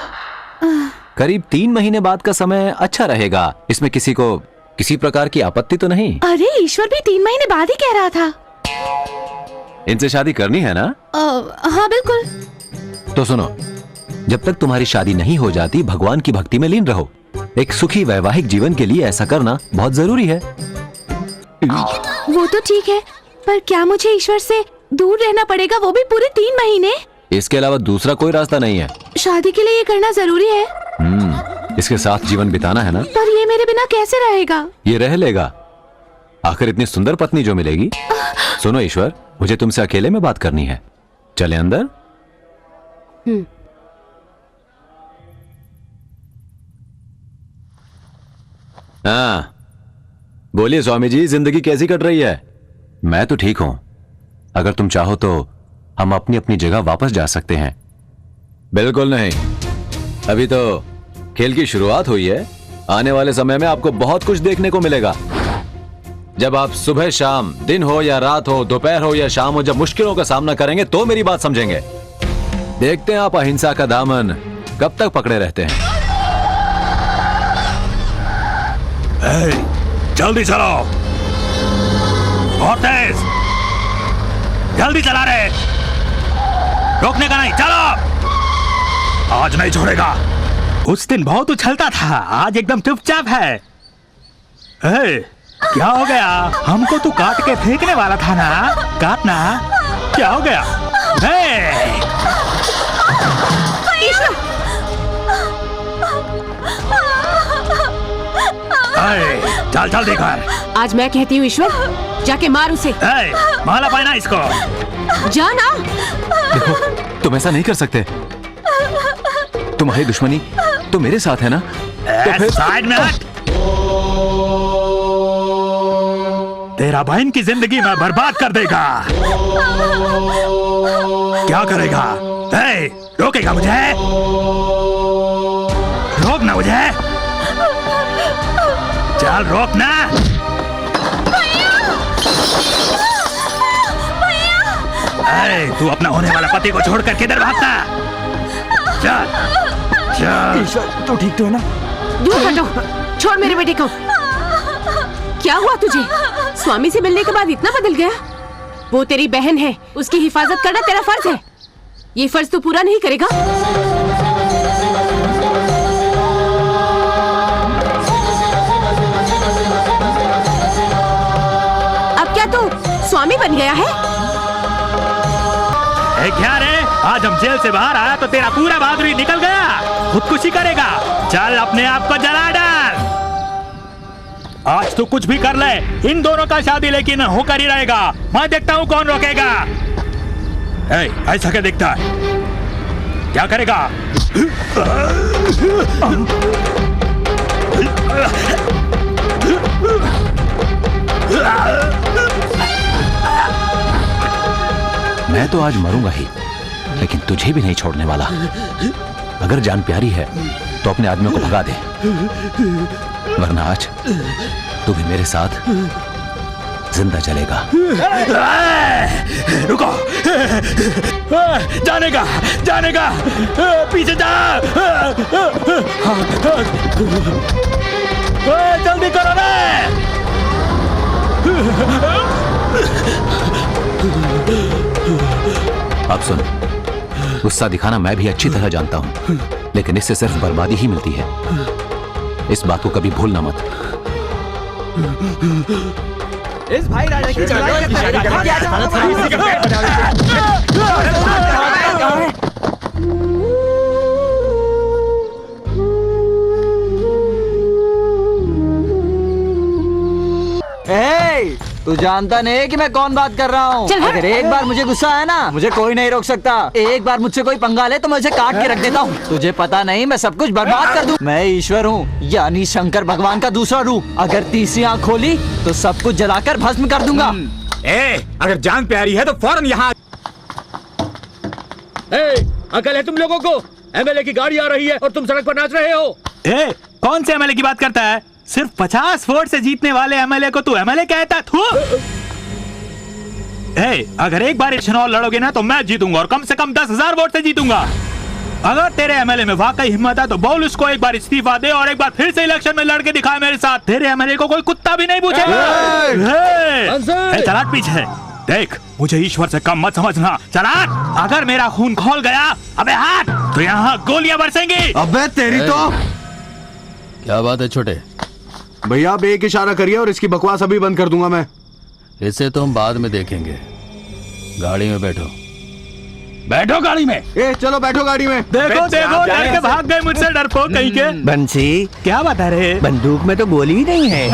करीब 3 महीने बाद का समय अच्छा रहेगा। इसमें किसी को किसी प्रकार की आपत्ति तो नहीं? अरे ईश्वर भी 3 महीने बाद ही कह रहा था। इनसे शादी करनी है ना? हाँ बिल्कुल। तो सुनो, जब तक तुम्हारी शादी नहीं हो जाती भगवान की भक्ति में लीन रहो। एक सुखी वैवाहिक जीवन के लिए ऐसा करना बहुत जरूरी है। वो तो ठीक है, पर क्या मुझे ईश्वर से दूर रहना पड़ेगा, वो भी पूरे 3 महीने? इसके अलावा दूसरा कोई रास्ता नहीं है। शादी के लिए ये करना जरूरी है। इसके साथ जीवन बिताना है ना? पर ये मेरे बिना कैसे रहेगा? ये रह लेगा। आखिर इतनी सुंदर पत्नी जो मिलेगी। सुनो ईश्वर, मुझे तुमसे अकेले में बात करनी है। चले अंदर। हाँ, बोलिए स्वामी जी, जिंदगी कैसी कट रही है? मैं तो ठीक हूं। अगर तुम चाहो तो हम अपनी अपनी जगह वापस जा सकते हैं। बिल्कुल नहीं, अभी तो खेल की शुरुआत हुई है। आने वाले समय में आपको बहुत कुछ देखने को मिलेगा। जब आप सुबह शाम, दिन हो या रात हो, दोपहर हो या शाम हो, जब मुश्किलों का सामना करेंगे तो मेरी बात समझेंगे। देखते हैं आप अहिंसा का दामन कब तक पकड़े रहते हैं। जल्दी चलो, बहुत तेज, जल्दी चला रहे, रोकने का नहीं, चलो। आज नहीं छोड़ेगा। उस दिन बहुत उछलता था, आज एकदम चुपचाप है। क्या हो गया? हमको तू काट के फेंकने वाला था ना, काटना। क्या हो गया? चल चल देखा। आज मैं कहती हूँ ईश्वर, जाके मार उसे। माला पाना इसको। जाना। देखो, तुम ऐसा नहीं कर सकते। तुम्हारी दुश्मनी तो मेरे साथ है ना? तो फिर साइड में हट। तेरा बहन की जिंदगी में बर्बाद कर देगा। क्या करेगा? रोकेगा मुझे? रोकना मुझे? चल रोकना। तू अपना होने वाला पति को छोड़कर किधर भागता? चल चल। ईश्वर, तू ठीक तो है ना? दूर हटो, छोड़ मेरे बेटे को। क्या हुआ तुझे? स्वामी से मिलने के बाद इतना बदल गया? वो तेरी बहन है, उसकी हिफाजत करना तेरा फर्ज है। ये फर्ज तू पूरा नहीं करेगा? अब क्या तू स्वामी बन गया है? क्या रे? आज हम जेल से बाहर आया तो तेरा पूरा बहादुरी निकल गया। खुदकुशी करेगा? चल अपने आप को जला डाल। आज तू कुछ भी कर ले, इन दोनों का शादी लेकिन होकर ही रहेगा। मैं देखता हूँ कौन रोकेगा। ऐसा क्या देखता है? क्या करेगा? मैं तो आज मरूंगा ही, लेकिन तुझे भी नहीं छोड़ने वाला। अगर जान प्यारी है तो अपने आदमियों को भगा दे, वरना आज तू भी मेरे साथ जिंदा चलेगा। रुको, जानेगा जानेगा, पीछे जा। जल्दी करो ना। अब सुन, गुस्सा दिखाना मैं भी अच्छी तरह जानता हूं, लेकिन इससे सिर्फ बर्बादी ही मिलती है। इस बात को कभी भूलना मत। इस भाई राजा की तू जानता नहीं कि मैं कौन बात कर रहा हूँ। अगर एक बार मुझे गुस्सा आया ना, मुझे कोई नहीं रोक सकता। एक बार मुझसे कोई पंगा ले तो मैं उसे काट के रख देता हूँ। तुझे पता नहीं, मैं सब कुछ बर्बाद कर दूँ। मैं ईश्वर हूँ, यानी शंकर भगवान का दूसरा रूप। अगर तीसरी आँख खोली तो सब कुछ जलाकर भस्म कर दूंगा। अगर जान प्यारी है तो फौरन यहाँ अकल है तुम लोगों को? एमएलए की गाड़ी आ रही है और तुम सड़क पर नाच रहे हो। ए, कौन से एमएलए की बात करता है? सिर्फ 50 वोट से जीतने वाले एमएलए को तू एमएलए कहता? अगर एक बार चुनाव लड़ोगे ना तो मैं जीतूंगा और कम से कम 10,000 वोट से जीतूंगा। अगर तेरे एमएलए में वाकई हिम्मत है तो बोल उसको एक बार इस्तीफा दे और एक बार फिर से इलेक्शन में लड़के दिखाए मेरे साथ। तेरे एमएलए को कोई कुत्ता भी नहीं पूछेगा। चलाट पीछे देख, मुझे ईश्वर से कम मत समझना। चलाट, अगर मेरा खून खोल गया अबे हाथ तो यहाँ गोलियां बरसेंगी। अबे तेरी तो क्या बात है छोटे? भैया आप एक इशारा करिए और इसकी बकवास अभी बंद कर दूंगा मैं। इसे तो हम बाद में देखेंगे। गाड़ी में बैठो। बैठो गाड़ी में। चलो बैठो गाड़ी में। देखो देखो डर के भाग गए मुझसे, डरपोक कहीं के। बंसी क्या बता रहे? बंदूक में तो गोली ही नहीं है।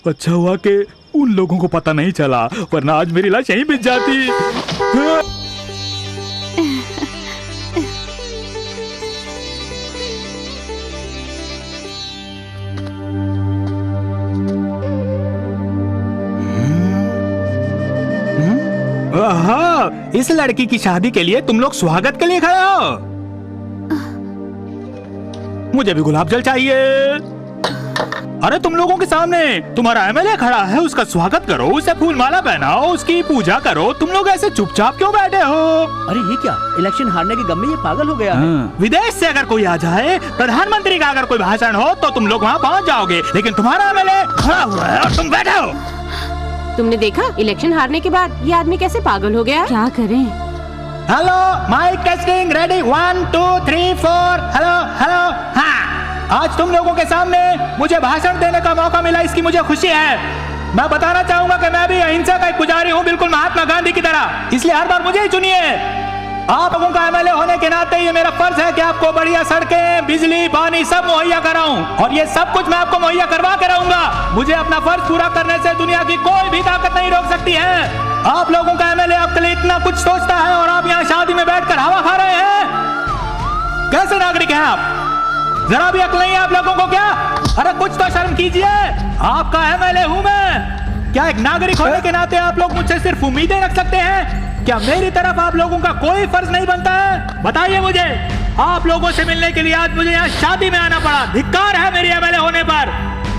अच्छा हुआ कि उन लोगों को पता नहीं चला, वरना आज मेरी लाश यहीं बिछ जाती। इस लड़की की शादी के लिए तुम लोग स्वागत के लिए खड़े हो? मुझे भी गुलाब जल चाहिए। अरे तुम लोगों के सामने तुम्हारा एमएलए खड़ा है, उसका स्वागत करो, उसे फूल माला पहनाओ, उसकी पूजा करो। तुम लोग ऐसे चुपचाप क्यों बैठे हो? अरे ये क्या, इलेक्शन हारने के गम में ये पागल हो गया है। विदेश से अगर कोई आ जाए, प्रधानमंत्री का अगर कोई भाषण हो तो तुम लोग वहाँ पहुँच जाओगे, लेकिन तुम्हारा एमएलए खड़ा हुआ है और तुम बैठे हो। तुमने देखा इलेक्शन हारने के बाद ये आदमी कैसे पागल हो गया? क्या करें? Hello mic testing ready 1 2 3 4। Hello hello. हाँ, आज तुम लोगों के सामने मुझे भाषण देने का मौका मिला, इसकी मुझे खुशी है। मैं बताना चाहूंगा कि मैं भी अहिंसा का एक पुजारी हूँ, बिल्कुल महात्मा गांधी की तरह। इसलिए हर बार मुझे ही चुनिए। आप लोगों का एमएलए होने के नाते ये मेरा फर्ज है कि आपको बढ़िया सड़कें, बिजली, पानी सब मुहैया कराऊं, और ये सब कुछ मैं आपको मुहैया करवा के रहूंगा। मुझे अपना फर्ज पूरा करने से दुनिया की कोई भी ताकत नहीं रोक सकती है। आप लोगों का एमएलए आपके लिए इतना कुछ सोचता है और आप यहाँ शादी में बैठकर हवा खा रहे हैं। कैसे नागरिक हैं आप? जरा भी अक्ल नहीं है आप लोगों को क्या? अरे कुछ तो शर्म कीजिए, आपका एमएलए हूं मैं। क्या एक नागरिक होने के नाते आप लोग मुझसे सिर्फ उम्मीदें रख सकते हैं? क्या मेरी तरफ आप लोगों का कोई फर्ज नहीं बनता है? बताइए मुझे। आप लोगों से मिलने के लिए आज मुझे यहाँ शादी में आना पड़ा। धिक्कार है मेरी एमएलए होने पर।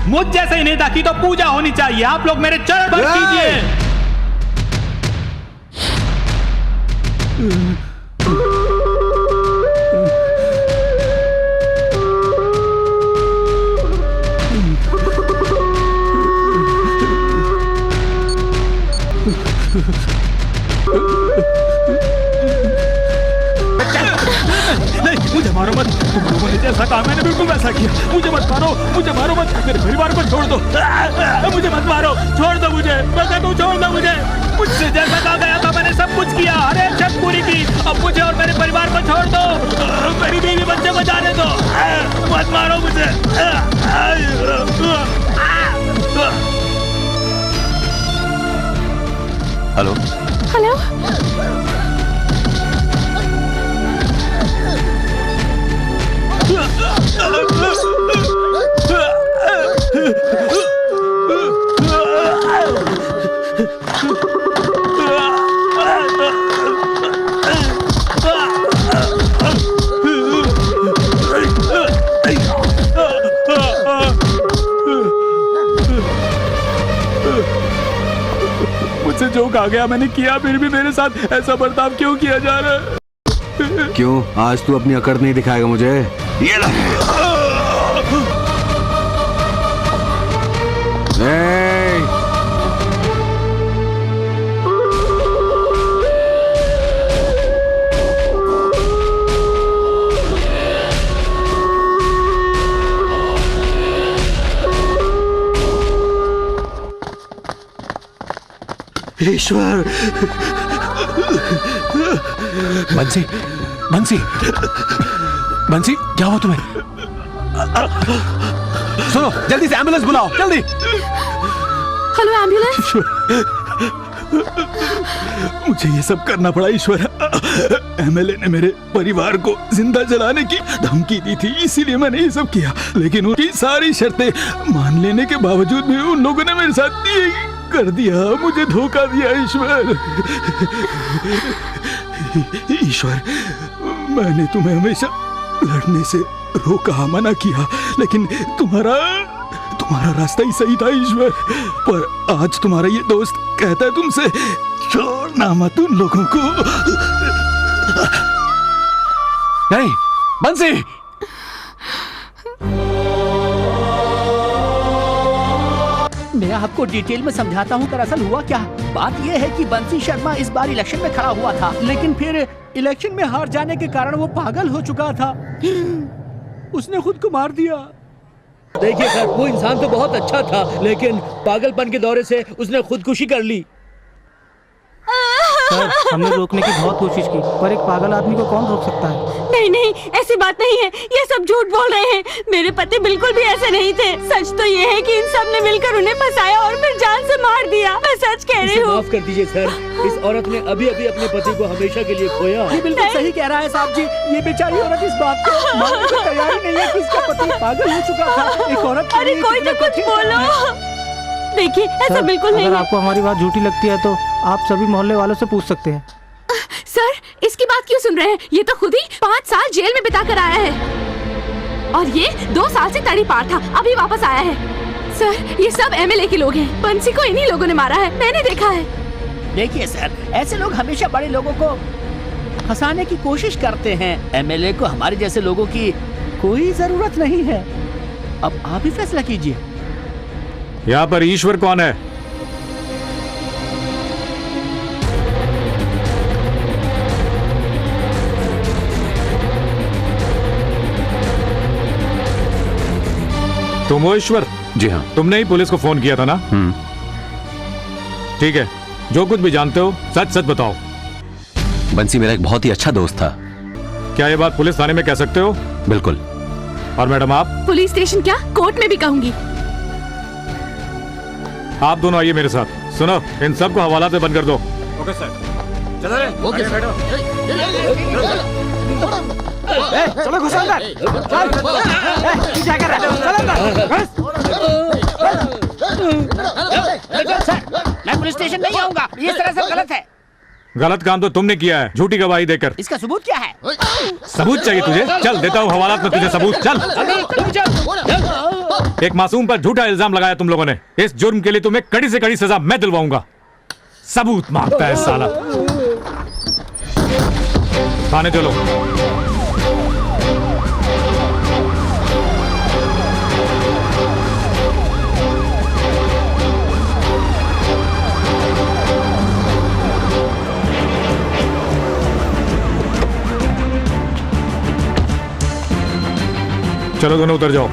मुझ जैसे नेता की तो पूजा होनी चाहिए। आप लोग मेरे चरण पर कीजिए। मुझे मारो मत, तुम लोगों ने जैसा कहा मैंने बिल्कुल वैसा किया। मुझे मत मारो, मुझे मारो मत, मेरे परिवार को छोड़ दो। मुझे मत मारो, छोड़ दो मुझे, मैं कहता हूँ छोड़ दो मुझे। मुझसे जैसा कहा गया था मैंने सब कुछ किया, हर एक शर्त पूरी की। अब मुझे और मेरे परिवार को छोड़ दो, मेरी बीवी बच्चे को जाने दो, मत मारो मुझे। हेलो हेलो, मुझसे जो कहा गया मैंने किया, फिर भी मेरे साथ ऐसा बर्ताव क्यों किया जा रहा है? क्यों आज तू अपनी अकड़ नहीं दिखाएगा मुझे? ये ईश्वर। बंसी, बंसी, बंसी, क्या हुआ तुम्हें? सुनो, जल्दी से एम्बुलेंस बुलाओ, जल्दी। Hello ambulance. मुझे ये सब करना पड़ा ईश्वर। एमएलए ने मेरे परिवार को जिंदा जलाने की धमकी दी थी, इसीलिए मैंने ये सब किया। लेकिन उनकी सारी शर्तें मान लेने के बावजूद भी उन लोगों ने मेरे साथ कर दिया, मुझे धोखा दिया ईश्वर। ईश्वर, मैंने तुम्हें हमेशा लड़ने से रोका, मना किया, लेकिन तुम्हारा रास्ता ही सही था ईश्वर। पर आज तुम्हारा ये दोस्त कहता है तुमसे छोड़ना मत उन लोगों को। नहीं बंसी, मैं आपको डिटेल में समझाता हूँ दरअसल हुआ क्या। बात यह है कि बंसी शर्मा इस बार इलेक्शन में खड़ा हुआ था, लेकिन फिर इलेक्शन में हार जाने के कारण वो पागल हो चुका था। उसने खुद को मार दिया। देखिए सर, वो इंसान तो बहुत अच्छा था, लेकिन पागलपन के दौरे से उसने खुदकुशी कर ली। सर, हमने रोकने की बहुत कोशिश की, पर एक पागल आदमी को कौन रोक सकता है? नहीं नहीं, ऐसी बात नहीं है, ये सब झूठ बोल रहे हैं। मेरे पति बिल्कुल भी ऐसे नहीं थे। सच तो ये है कि इन सब ने मिलकर उन्हें फंसाया और फिर जान से मार दिया। मैं सच कह रही हूँ। माफ कर दीजिए सर, इस औरत ने अभी अभी अपने पति को हमेशा के लिए खोया। ये बिल्कुल सही कह रहा है साहब जी। ये बेचारी औरत इस बात को मानने को तैयार ही नहीं है कि इसका पति पागल हो चुका था। एक औरत, अरे कोई तो कुछ बोलो। देखिए, ऐसा बिल्कुल नहीं अगर है। आपको हमारी बात झूठी लगती है तो आप सभी मोहल्ले वालों से पूछ सकते हैं। सर, इसकी बात क्यों सुन रहे हैं? ये तो खुद ही 5 साल जेल में बिता कर आया है और ये 2 साल से तड़ी पार था, अभी वापस आया है। सर, ये सब एमएलए के लोग हैं। बंसी को इन्हीं लोगों ने मारा है, मैंने देखा है। देखिए सर, ऐसे लोग हमेशा बड़े लोगों को फंसाने की कोशिश करते हैं। एमएलए को हमारे जैसे लोगों की कोई जरूरत नहीं है। अब आप ही फैसला कीजिए। यहाँ पर ईश्वर कौन है? तुम हो ईश्वर? जी हाँ। तुमने ही पुलिस को फोन किया था ना? ठीक है, जो कुछ भी जानते हो सच सच बताओ। बंसी मेरा एक बहुत ही अच्छा दोस्त था। क्या ये बात पुलिस थाने में कह सकते हो? बिल्कुल। और मैडम आप? पुलिस स्टेशन क्या, कोर्ट में भी कहूंगी। आप दोनों आइए मेरे साथ। सुनो, इन सबको हवालात में बंद कर दो। Okay sir. चलो रे, ओके आगे बैठो। चलो घुसो अंदर। चल, क्या कर रहा है? चल अंदर। सर, मैं पुलिस स्टेशन नहीं आऊंगा, ये सरासर गलत है। गलत काम तो तुमने किया है, झूठी गवाही देकर। इसका सबूत क्या है? सबूत चाहिए तुझे? चल देता हूँ हवालात में तुझे सबूत। चल। एक मासूम पर झूठा इल्जाम लगाया तुम लोगों ने। इस जुर्म के लिए तुम्हें कड़ी से कड़ी सजा मैं दिलवाऊंगा। सबूत मांगता है साला। थाने चलो। चलो दोनों उतर जाओ।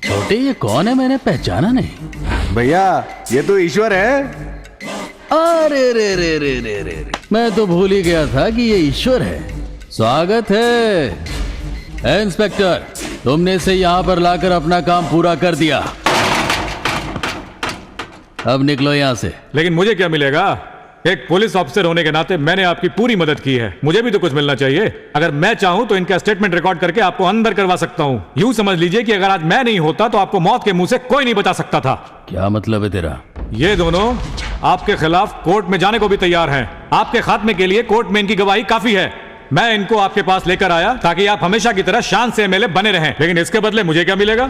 छोटे, ये कौन है? मैंने पहचाना नहीं। भैया, ये तो ईश्वर है। अरे रे रे रे रे रे, मैं तो भूल ही गया था कि ये ईश्वर है। स्वागत है इंस्पेक्टर, तुमने इसे यहाँ पर लाकर अपना काम पूरा कर दिया। अब निकलो यहाँ से। लेकिन मुझे क्या मिलेगा? एक पुलिस ऑफिसर होने के नाते मैंने आपकी पूरी मदद की है, मुझे भी तो कुछ मिलना चाहिए। अगर मैं चाहूं तो इनका स्टेटमेंट रिकॉर्ड करके आपको अंदर करवा सकता हूं। यूं समझ लीजिए कि अगर आज मैं नहीं होता तो आपको मौत के मुंह से कोई नहीं बचा सकता था। क्या मतलब है तेरा? ये दोनों आपके खिलाफ कोर्ट में जाने को भी तैयार हैं। आपके खात्मे के लिए कोर्ट में इनकी गवाही काफी है। मैं इनको आपके पास लेकर आया ताकि आप हमेशा की तरह शान से एमएलए बने रहें, लेकिन इसके बदले मुझे क्या मिलेगा?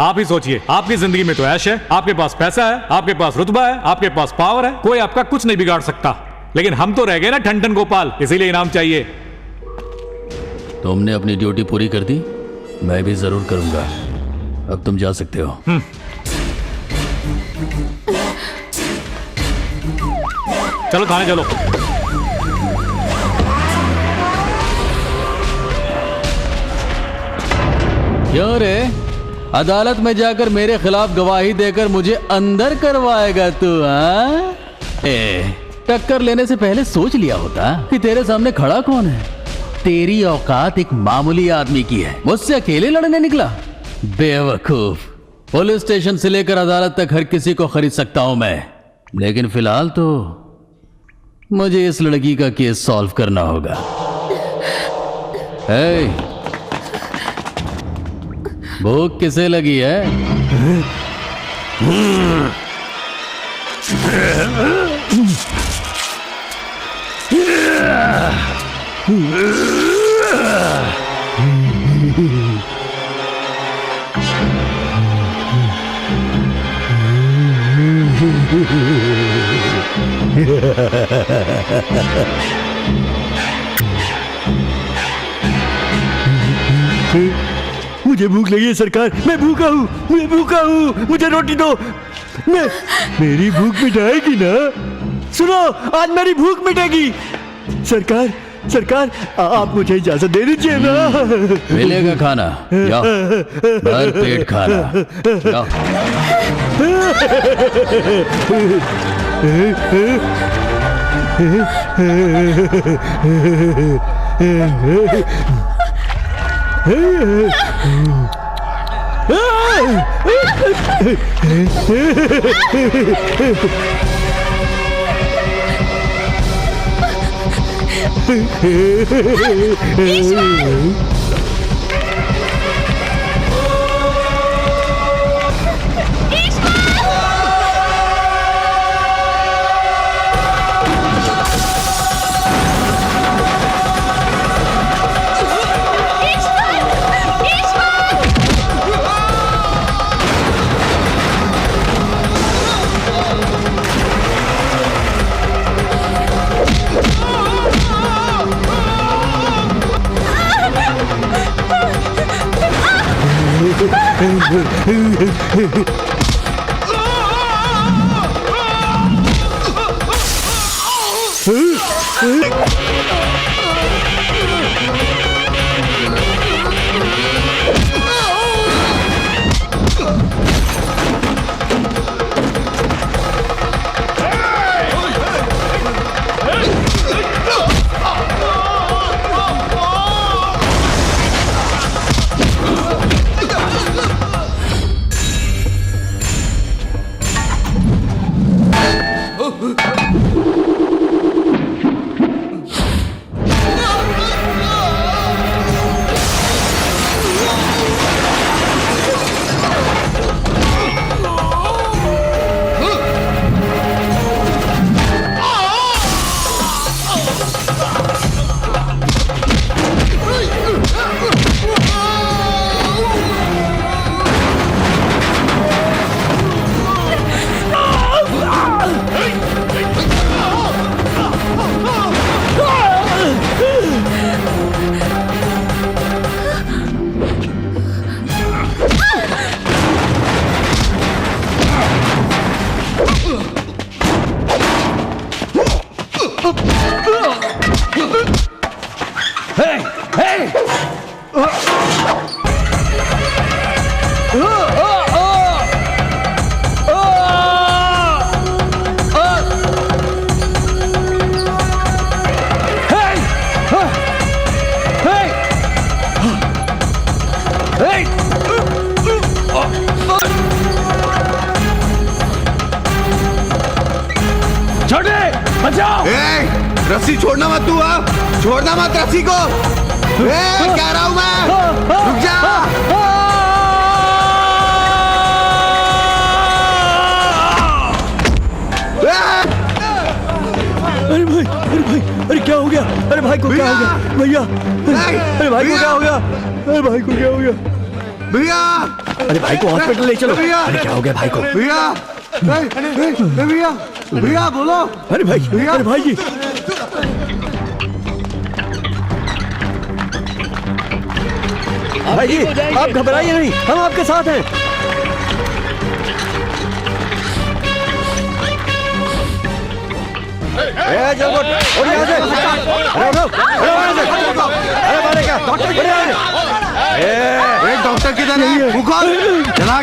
आप ही सोचिए, आपकी जिंदगी में तो ऐश है, आपके पास पैसा है, आपके पास रुतबा है, आपके पास पावर है, कोई आपका कुछ नहीं बिगाड़ सकता। लेकिन हम तो रह गए ना ठन गोपाल, इसीलिए इनाम चाहिए। तुमने अपनी ड्यूटी पूरी कर दी, मैं भी जरूर करूंगा। अब तुम जा सकते हो। चलो थाने चलो। क्यों रे, अदालत में जाकर मेरे खिलाफ गवाही देकर मुझे अंदर करवाएगा तू? हाँ, टक्कर लेने से पहले सोच लिया होता कि तेरे सामने खड़ा कौन है। तेरी औकात एक मामूली आदमी की है, मुझसे अकेले लड़ने निकला? बेवकूफ। पुलिस स्टेशन से लेकर अदालत तक हर किसी को खरीद सकता हूं मैं, लेकिन फिलहाल तो मुझे इस लड़की का केस सॉल्व करना होगा। भूख किसे लगी है? मुझे भूख लगी है सरकार, मैं भूखा हूँ, मुझे रोटी दो। मेरी भूख मिटाएगी ना? सुनो, आज मेरी भूख मिटेगी। सरकार आप मुझे इजाजत दे दीजिए ना। मिलेगा खाना, जाओ, भर पेट खाना, जाओ। रस्सी छोड़ना मत तू, छोड़ना मत रस्सी को। कह रहा हूं मैं, रुक जा। अरे क्या हो गया? अरे भाई को क्या हो गया? भैया, अरे भाई को क्या हो गया? अरे भाई को क्या हो गया? भैया अरे भाई को हॉस्पिटल ले चलो। भैया अरे क्या हो गया भाई को? भैया भैया भैया बोलो। अरे भाई भैया अरे भाई जी भाई जी आप घबराइए नहीं, हम आपके साथ हैं। जल्दी उठ यहाँ से। अरे उठो, अरे वहाँ से। अरे मारे क्या डॉक्टर किधर है? डॉक्टर किधर है? मुँह खोल। चला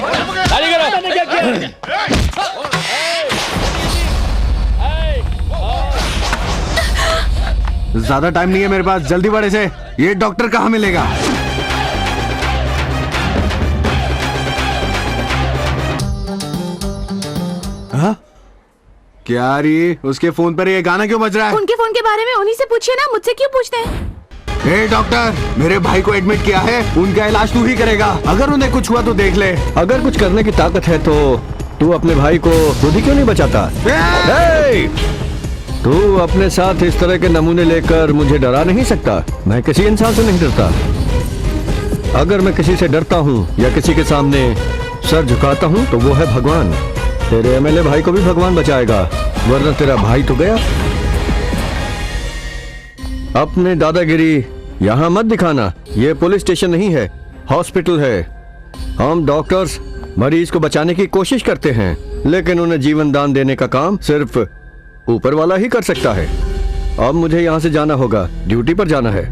ज्यादा टाइम नहीं है मेरे पास, जल्दी बड़े से। ये डॉक्टर कहाँ मिलेगा? हाँ? क्या रही? उसके फोन पर ये गाना क्यों बज रहा है? उनके फोन के बारे में उन्हीं से पूछिए ना, मुझसे क्यों पूछते हैं? हे डॉक्टर, मेरे भाई को एडमिट किया है, उनका इलाज तू ही करेगा। अगर उन्हें कुछ हुआ तो देख ले। अगर कुछ करने की ताकत है तो तू अपने भाई को खुद ही क्यों नहीं बचाता? तू अपने साथ इस तरह के नमूने लेकर मुझे डरा नहीं सकता। मैं किसी इंसान से नहीं डरता। अगर मैं किसी से डरता हूँ या किसी के सामने सर झुकाता हूँ तो वो है भगवान। तेरे एमएलए भाई को भी भगवान बचाएगा, वरना तेरा भाई तो गया। अपने दादागिरी यहाँ मत दिखाना। ये पुलिस स्टेशन नहीं है, हॉस्पिटल है। हम डॉक्टर्स मरीज को बचाने की कोशिश करते हैं, लेकिन उन्हें जीवन दान देने का काम सिर्फ ऊपर वाला ही कर सकता है। अब मुझे यहाँ से जाना होगा, ड्यूटी पर जाना है।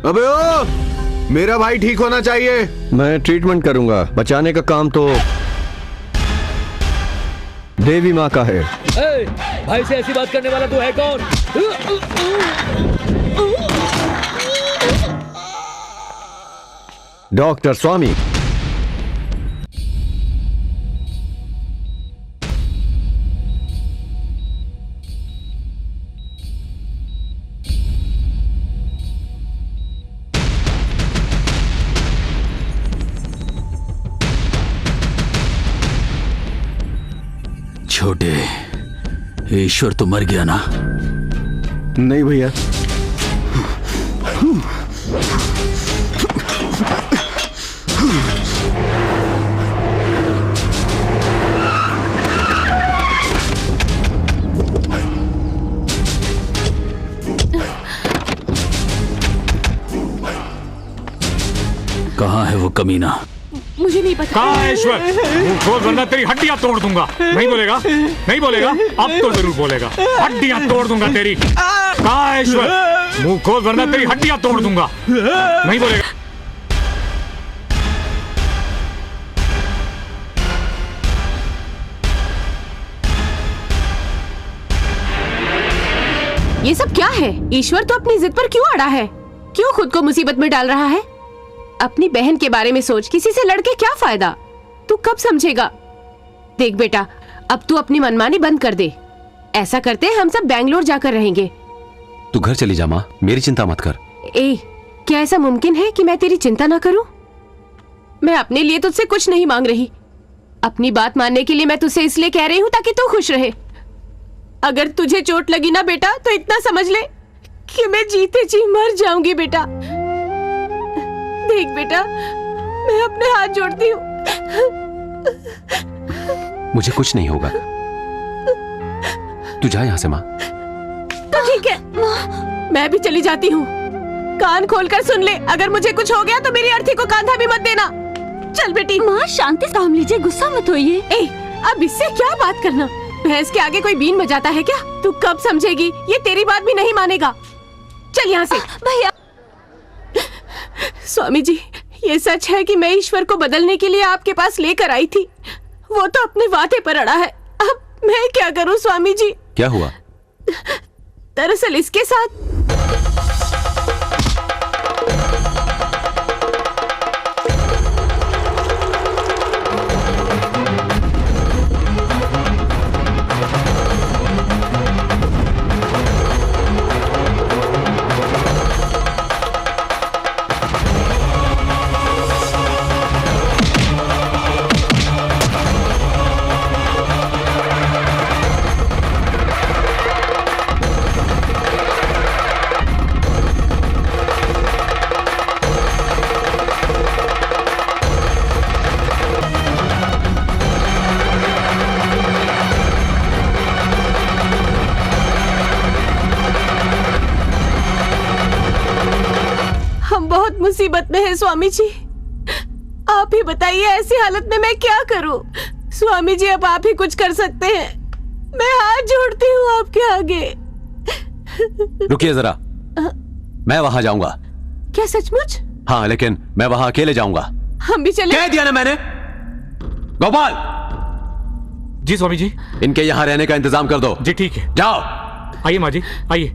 अबे ओ, मेरा भाई ठीक होना चाहिए। मैं ट्रीटमेंट करूंगा, बचाने का काम तो देवी माँ का है। भाई से ऐसी बात करने वाला तू है कौन? डॉक्टर स्वामी। छोटे, ईश्वर तो मर गया ना? नहीं भैया। कहाँ है वो कमीना? मुझे नहीं पता। कहाँ है ईश्वर? मुंह खोल वरना तेरी हड्डियां तोड़ दूंगा। नहीं बोलेगा? नहीं बोलेगा? अब तो जरूर बोलेगा। हड्डियां तोड़ दूंगा तेरी। कहाँ है ईश्वर? मुंह खोल वरना तेरी हड्डियां तोड़ दूंगा। नहीं बोलेगा? ये सब क्या है? ईश्वर तो अपनी जिद पर क्यों अड़ा है? क्यों खुद को मुसीबत में डाल रहा है? अपनी बहन के बारे में सोच, किसी से लड़के क्या फायदा? तू कब समझेगा? देख बेटा, अब तू अपनी मनमानी बंद कर दे। ऐसा करते हैं हम सब बैंगलोर जाकर रहेंगे। तू घर चली जा माँ, मेरी चिंता मत कर। ए, क्या ऐसा मुमकिन है कि मैं तेरी चिंता ना करूं? मैं अपने लिए तुझसे कुछ नहीं मांग रही। अपनी बात मानने के लिए मैं तुझसे इसलिए कह रही हूँ ताकि तू खुश रहे। अगर तुझे चोट लगी ना बेटा, तो इतना समझ ले कि मैं जीते जी मर जाऊंगी बेटा। देख बेटा, मैं अपने हाथ जोड़ती हूँ। मुझे कुछ नहीं होगा, तू जा यहाँ से माँ। तो ठीक है, मैं भी चली जाती हूँ। कान खोलकर सुन ले, अगर मुझे कुछ हो गया तो मेरी अर्थी को कांधा भी मत देना। चल बेटी। माँ शांति से काम लीजिए, गुस्सा मत होइए। अब इससे क्या बात करना? भैंस के आगे कोई बीन बजाता है क्या? तू कब समझेगी? ये तेरी बात भी नहीं मानेगा। चल यहाँ से। भैया। स्वामी जी, ये सच है कि मैं ईश्वर को बदलने के लिए आपके पास लेकर आई थी। वो तो अपने वादे पर अड़ा है। अब मैं क्या करूं स्वामी जी? क्या हुआ? दरअसल इसके साथ मुसीबत में है स्वामी जी। आप ही बताइए ऐसी हालत में मैं क्या करूं? स्वामी जी अब आप ही कुछ कर सकते हैं। मैं हाथ जोड़ती हूँ आपके आगे। रुकिए जरा, मैं वहां जाऊंगा। क्या सचमुच? हाँ, लेकिन मैं वहां अकेले जाऊंगा। हम भी चले। कह दिया ना मैंने। गोपाल। जी स्वामी जी। इनके यहाँ रहने का इंतजाम कर दो। जी ठीक है। जाओ। आइए माँ जी, आइए।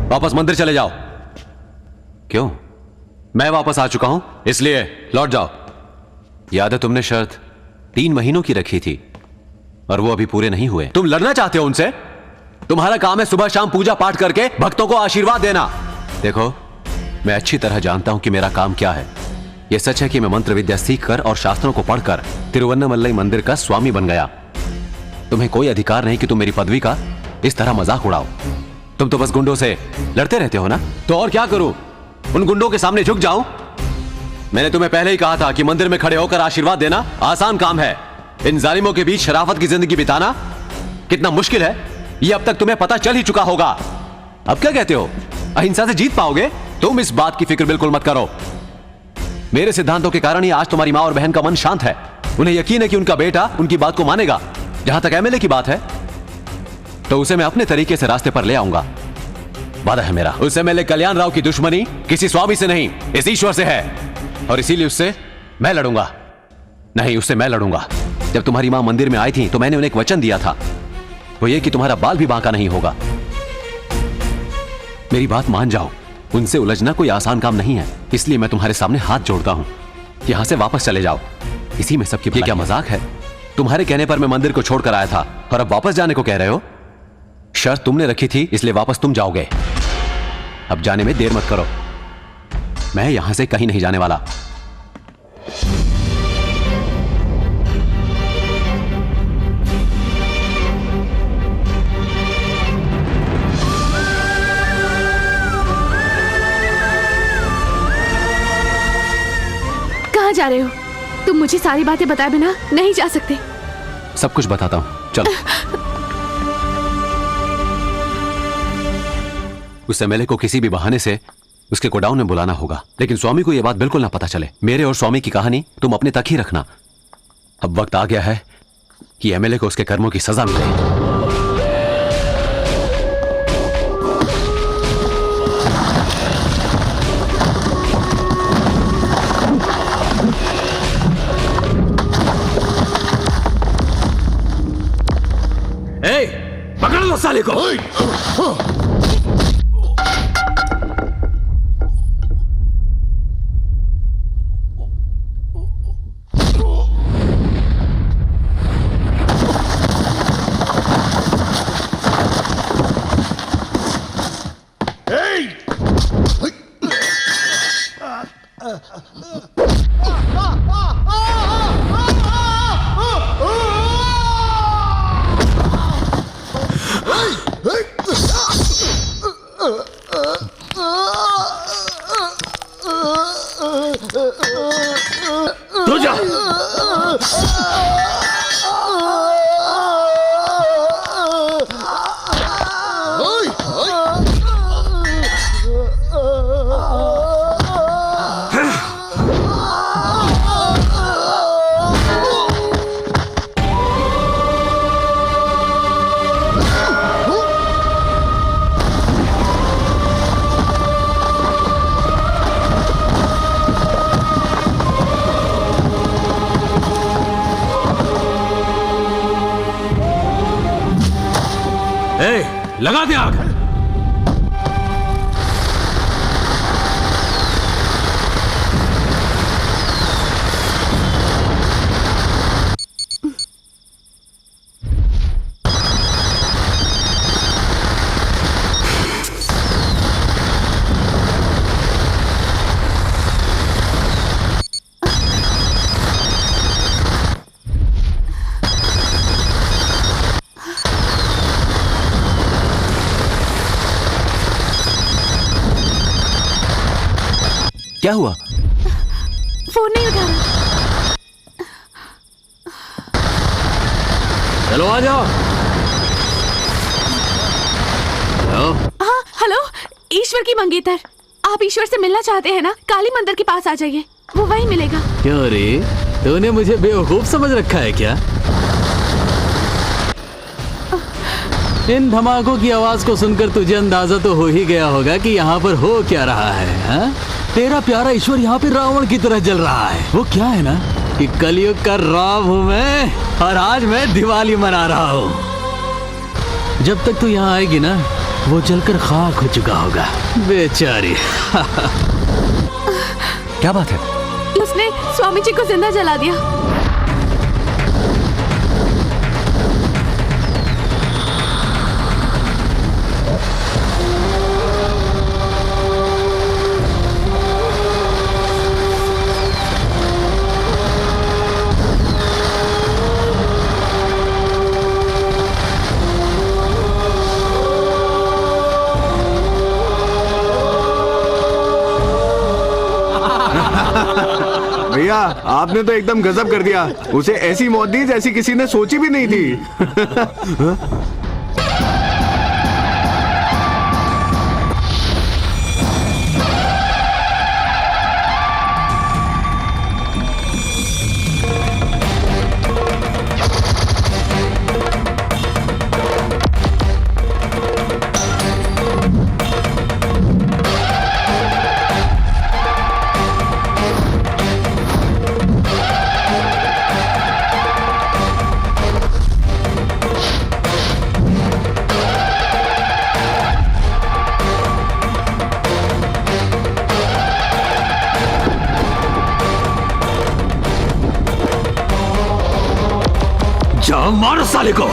वापस मंदिर चले जाओ। क्यों? मैं वापस आ चुका हूं, इसलिए लौट जाओ। याद है तुमने शर्त 3 महीनों की रखी थी और वो अभी पूरे नहीं हुए। तुम लड़ना चाहते हो उनसे? तुम्हारा काम है सुबह शाम पूजा पाठ करके भक्तों को आशीर्वाद देना। देखो, मैं अच्छी तरह जानता हूं कि मेरा काम क्या है। यह सच है कि मैं मंत्र विद्या सीखकर और शास्त्रों को पढ़कर तिरुवन्नमलई मंदिर का स्वामी बन गया। तुम्हें कोई अधिकार नहीं कि तुम मेरी पदवी का इस तरह मजाक उड़ाओ। तुम तो बस गुंडों से लड़ते रहते हो ना, तो और क्या करूं? उन गुंडों के सामने झुक जाऊं? मैंने तुम्हें पहले ही कहा था कि मंदिर में खड़े होकर आशीर्वाद देना आसान काम है। इन जालिमों के बीच शराफत की जिंदगी बिताना कितना मुश्किल है, यह अब तक तुम्हें पता चल ही चुका होगा। अब क्या कहते हो, अहिंसा से जीत पाओगे? तुम इस बात की फिक्र बिल्कुल मत करो। मेरे सिद्धांतों के कारण ही आज तुम्हारी मां और बहन का मन शांत है। उन्हें यकीन है कि उनका बेटा उनकी बात को मानेगा। जहां तक एमएलए की बात है, तो उसे मैं अपने तरीके से रास्ते पर ले आऊंगा। वादा है मेरा। उस एमएलए कल्याण राव की दुश्मनी किसी स्वामी से नहीं, इस ईश्वर से है, और इसीलिए उससे मैं लड़ूंगा। नहीं, उससे मैं लड़ूंगा। जब तुम्हारी मां मंदिर में आई थी तो मैंने उन्हें एक वचन दिया था, वो ये कि तुम्हारा बाल भी बांका नहीं होगा। मेरी बात मान जाओ, उनसे उलझना कोई आसान काम नहीं है। इसलिए मैं तुम्हारे सामने हाथ जोड़ता हूं, यहां से वापस चले जाओ। इसी में सबकी भलाई। ये क्या मजाक है? तुम्हारे कहने पर मैं मंदिर को छोड़कर आया था और अब वापस जाने को कह रहे हो? शर्त तुमने रखी थी, इसलिए वापस तुम जाओगे। अब जाने में देर मत करो। मैं यहां से कहीं नहीं जाने वाला। कहाँ जा रहे हो? तुम मुझे सारी बातें बताए बिना नहीं जा सकते। सब कुछ बताता हूं, चलो। उस एमएलए को किसी भी बहाने से उसके गोडाउन में बुलाना होगा, लेकिन स्वामी को यह बात बिल्कुल ना पता चले। मेरे और स्वामी की कहानी तुम अपने तक ही रखना। अब वक्त आ गया है कि एमएलए को उसके कर्मों की सजा मिले। पकड़ लो साले को। तू जा। लगा दे आग। क्या हुआ? फोन नहीं उठा रहा। चलो आ जाओ। हेलो। हाँ हेलो, ईश्वर की मंगेतर। आप ईश्वर से मिलना चाहते हैं ना? काली मंदिर के पास आ जाइए, वो वहीं मिलेगा। क्यों रे, तूने मुझे बेवकूफ समझ रखा है क्या? इन धमाकों की आवाज को सुनकर तुझे अंदाजा तो हो ही गया होगा कि यहाँ पर हो क्या रहा है, हाँ? तेरा प्यारा ईश्वर यहाँ पे रावण की तरह जल रहा है। वो क्या है ना कि कलयुग का राम हूँ मैं, और आज मैं दिवाली मना रहा हूँ। जब तक तू यहाँ आएगी ना, वो जलकर खाक हो चुका होगा, बेचारी। क्या बात है? उसने स्वामी जी को जिंदा जला दिया। भैया आपने तो एकदम गजब कर दिया। उसे ऐसी मौत दी जैसी किसी ने सोची भी नहीं थी। जाओ मारो साले को।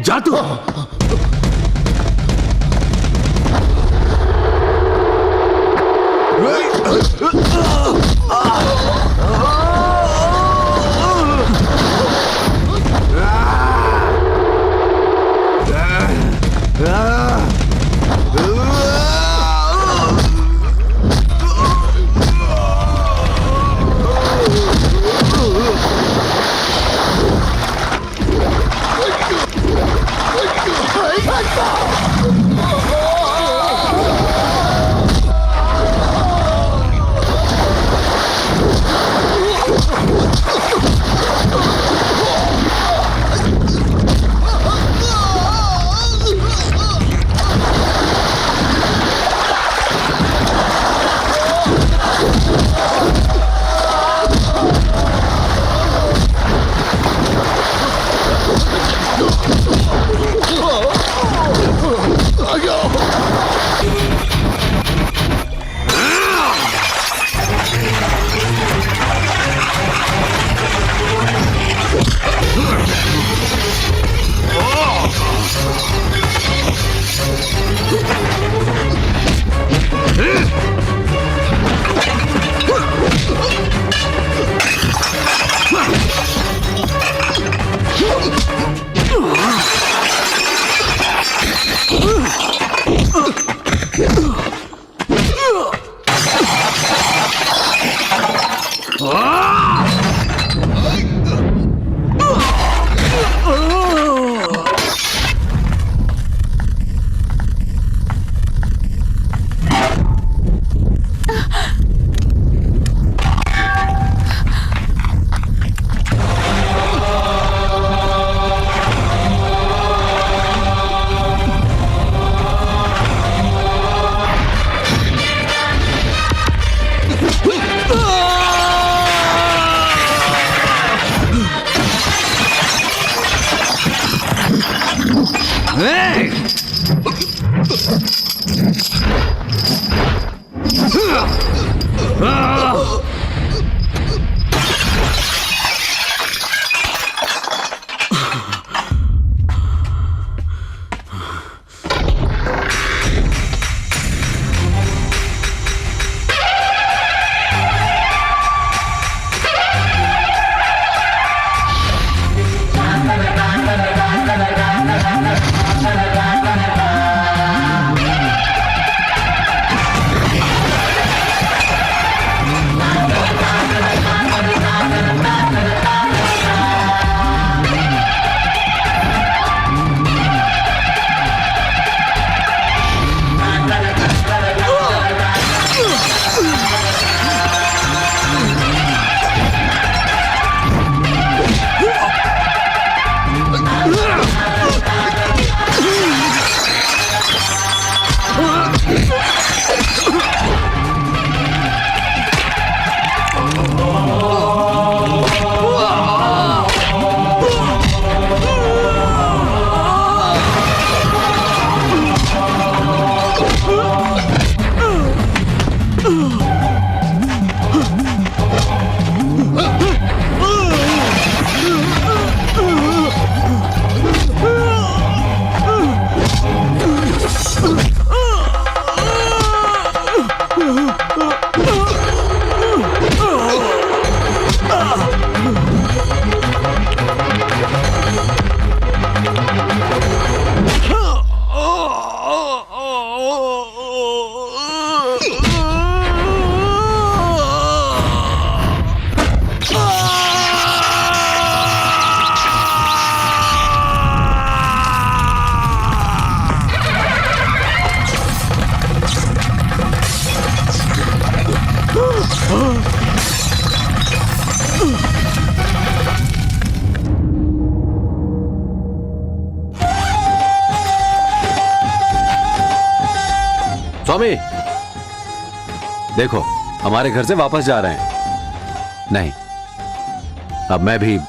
जा तू। स्वामी, देखो हमारे घर से वापस जा रहे हैं। नहीं, अब मैं भी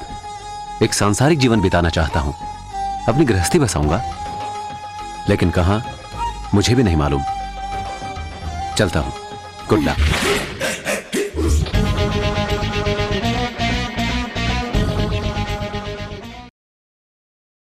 एक सांसारिक जीवन बिताना चाहता हूं, अपनी गृहस्थी बसाऊंगा, लेकिन कहां मुझे भी नहीं मालूम। चलता हूं। Good luck.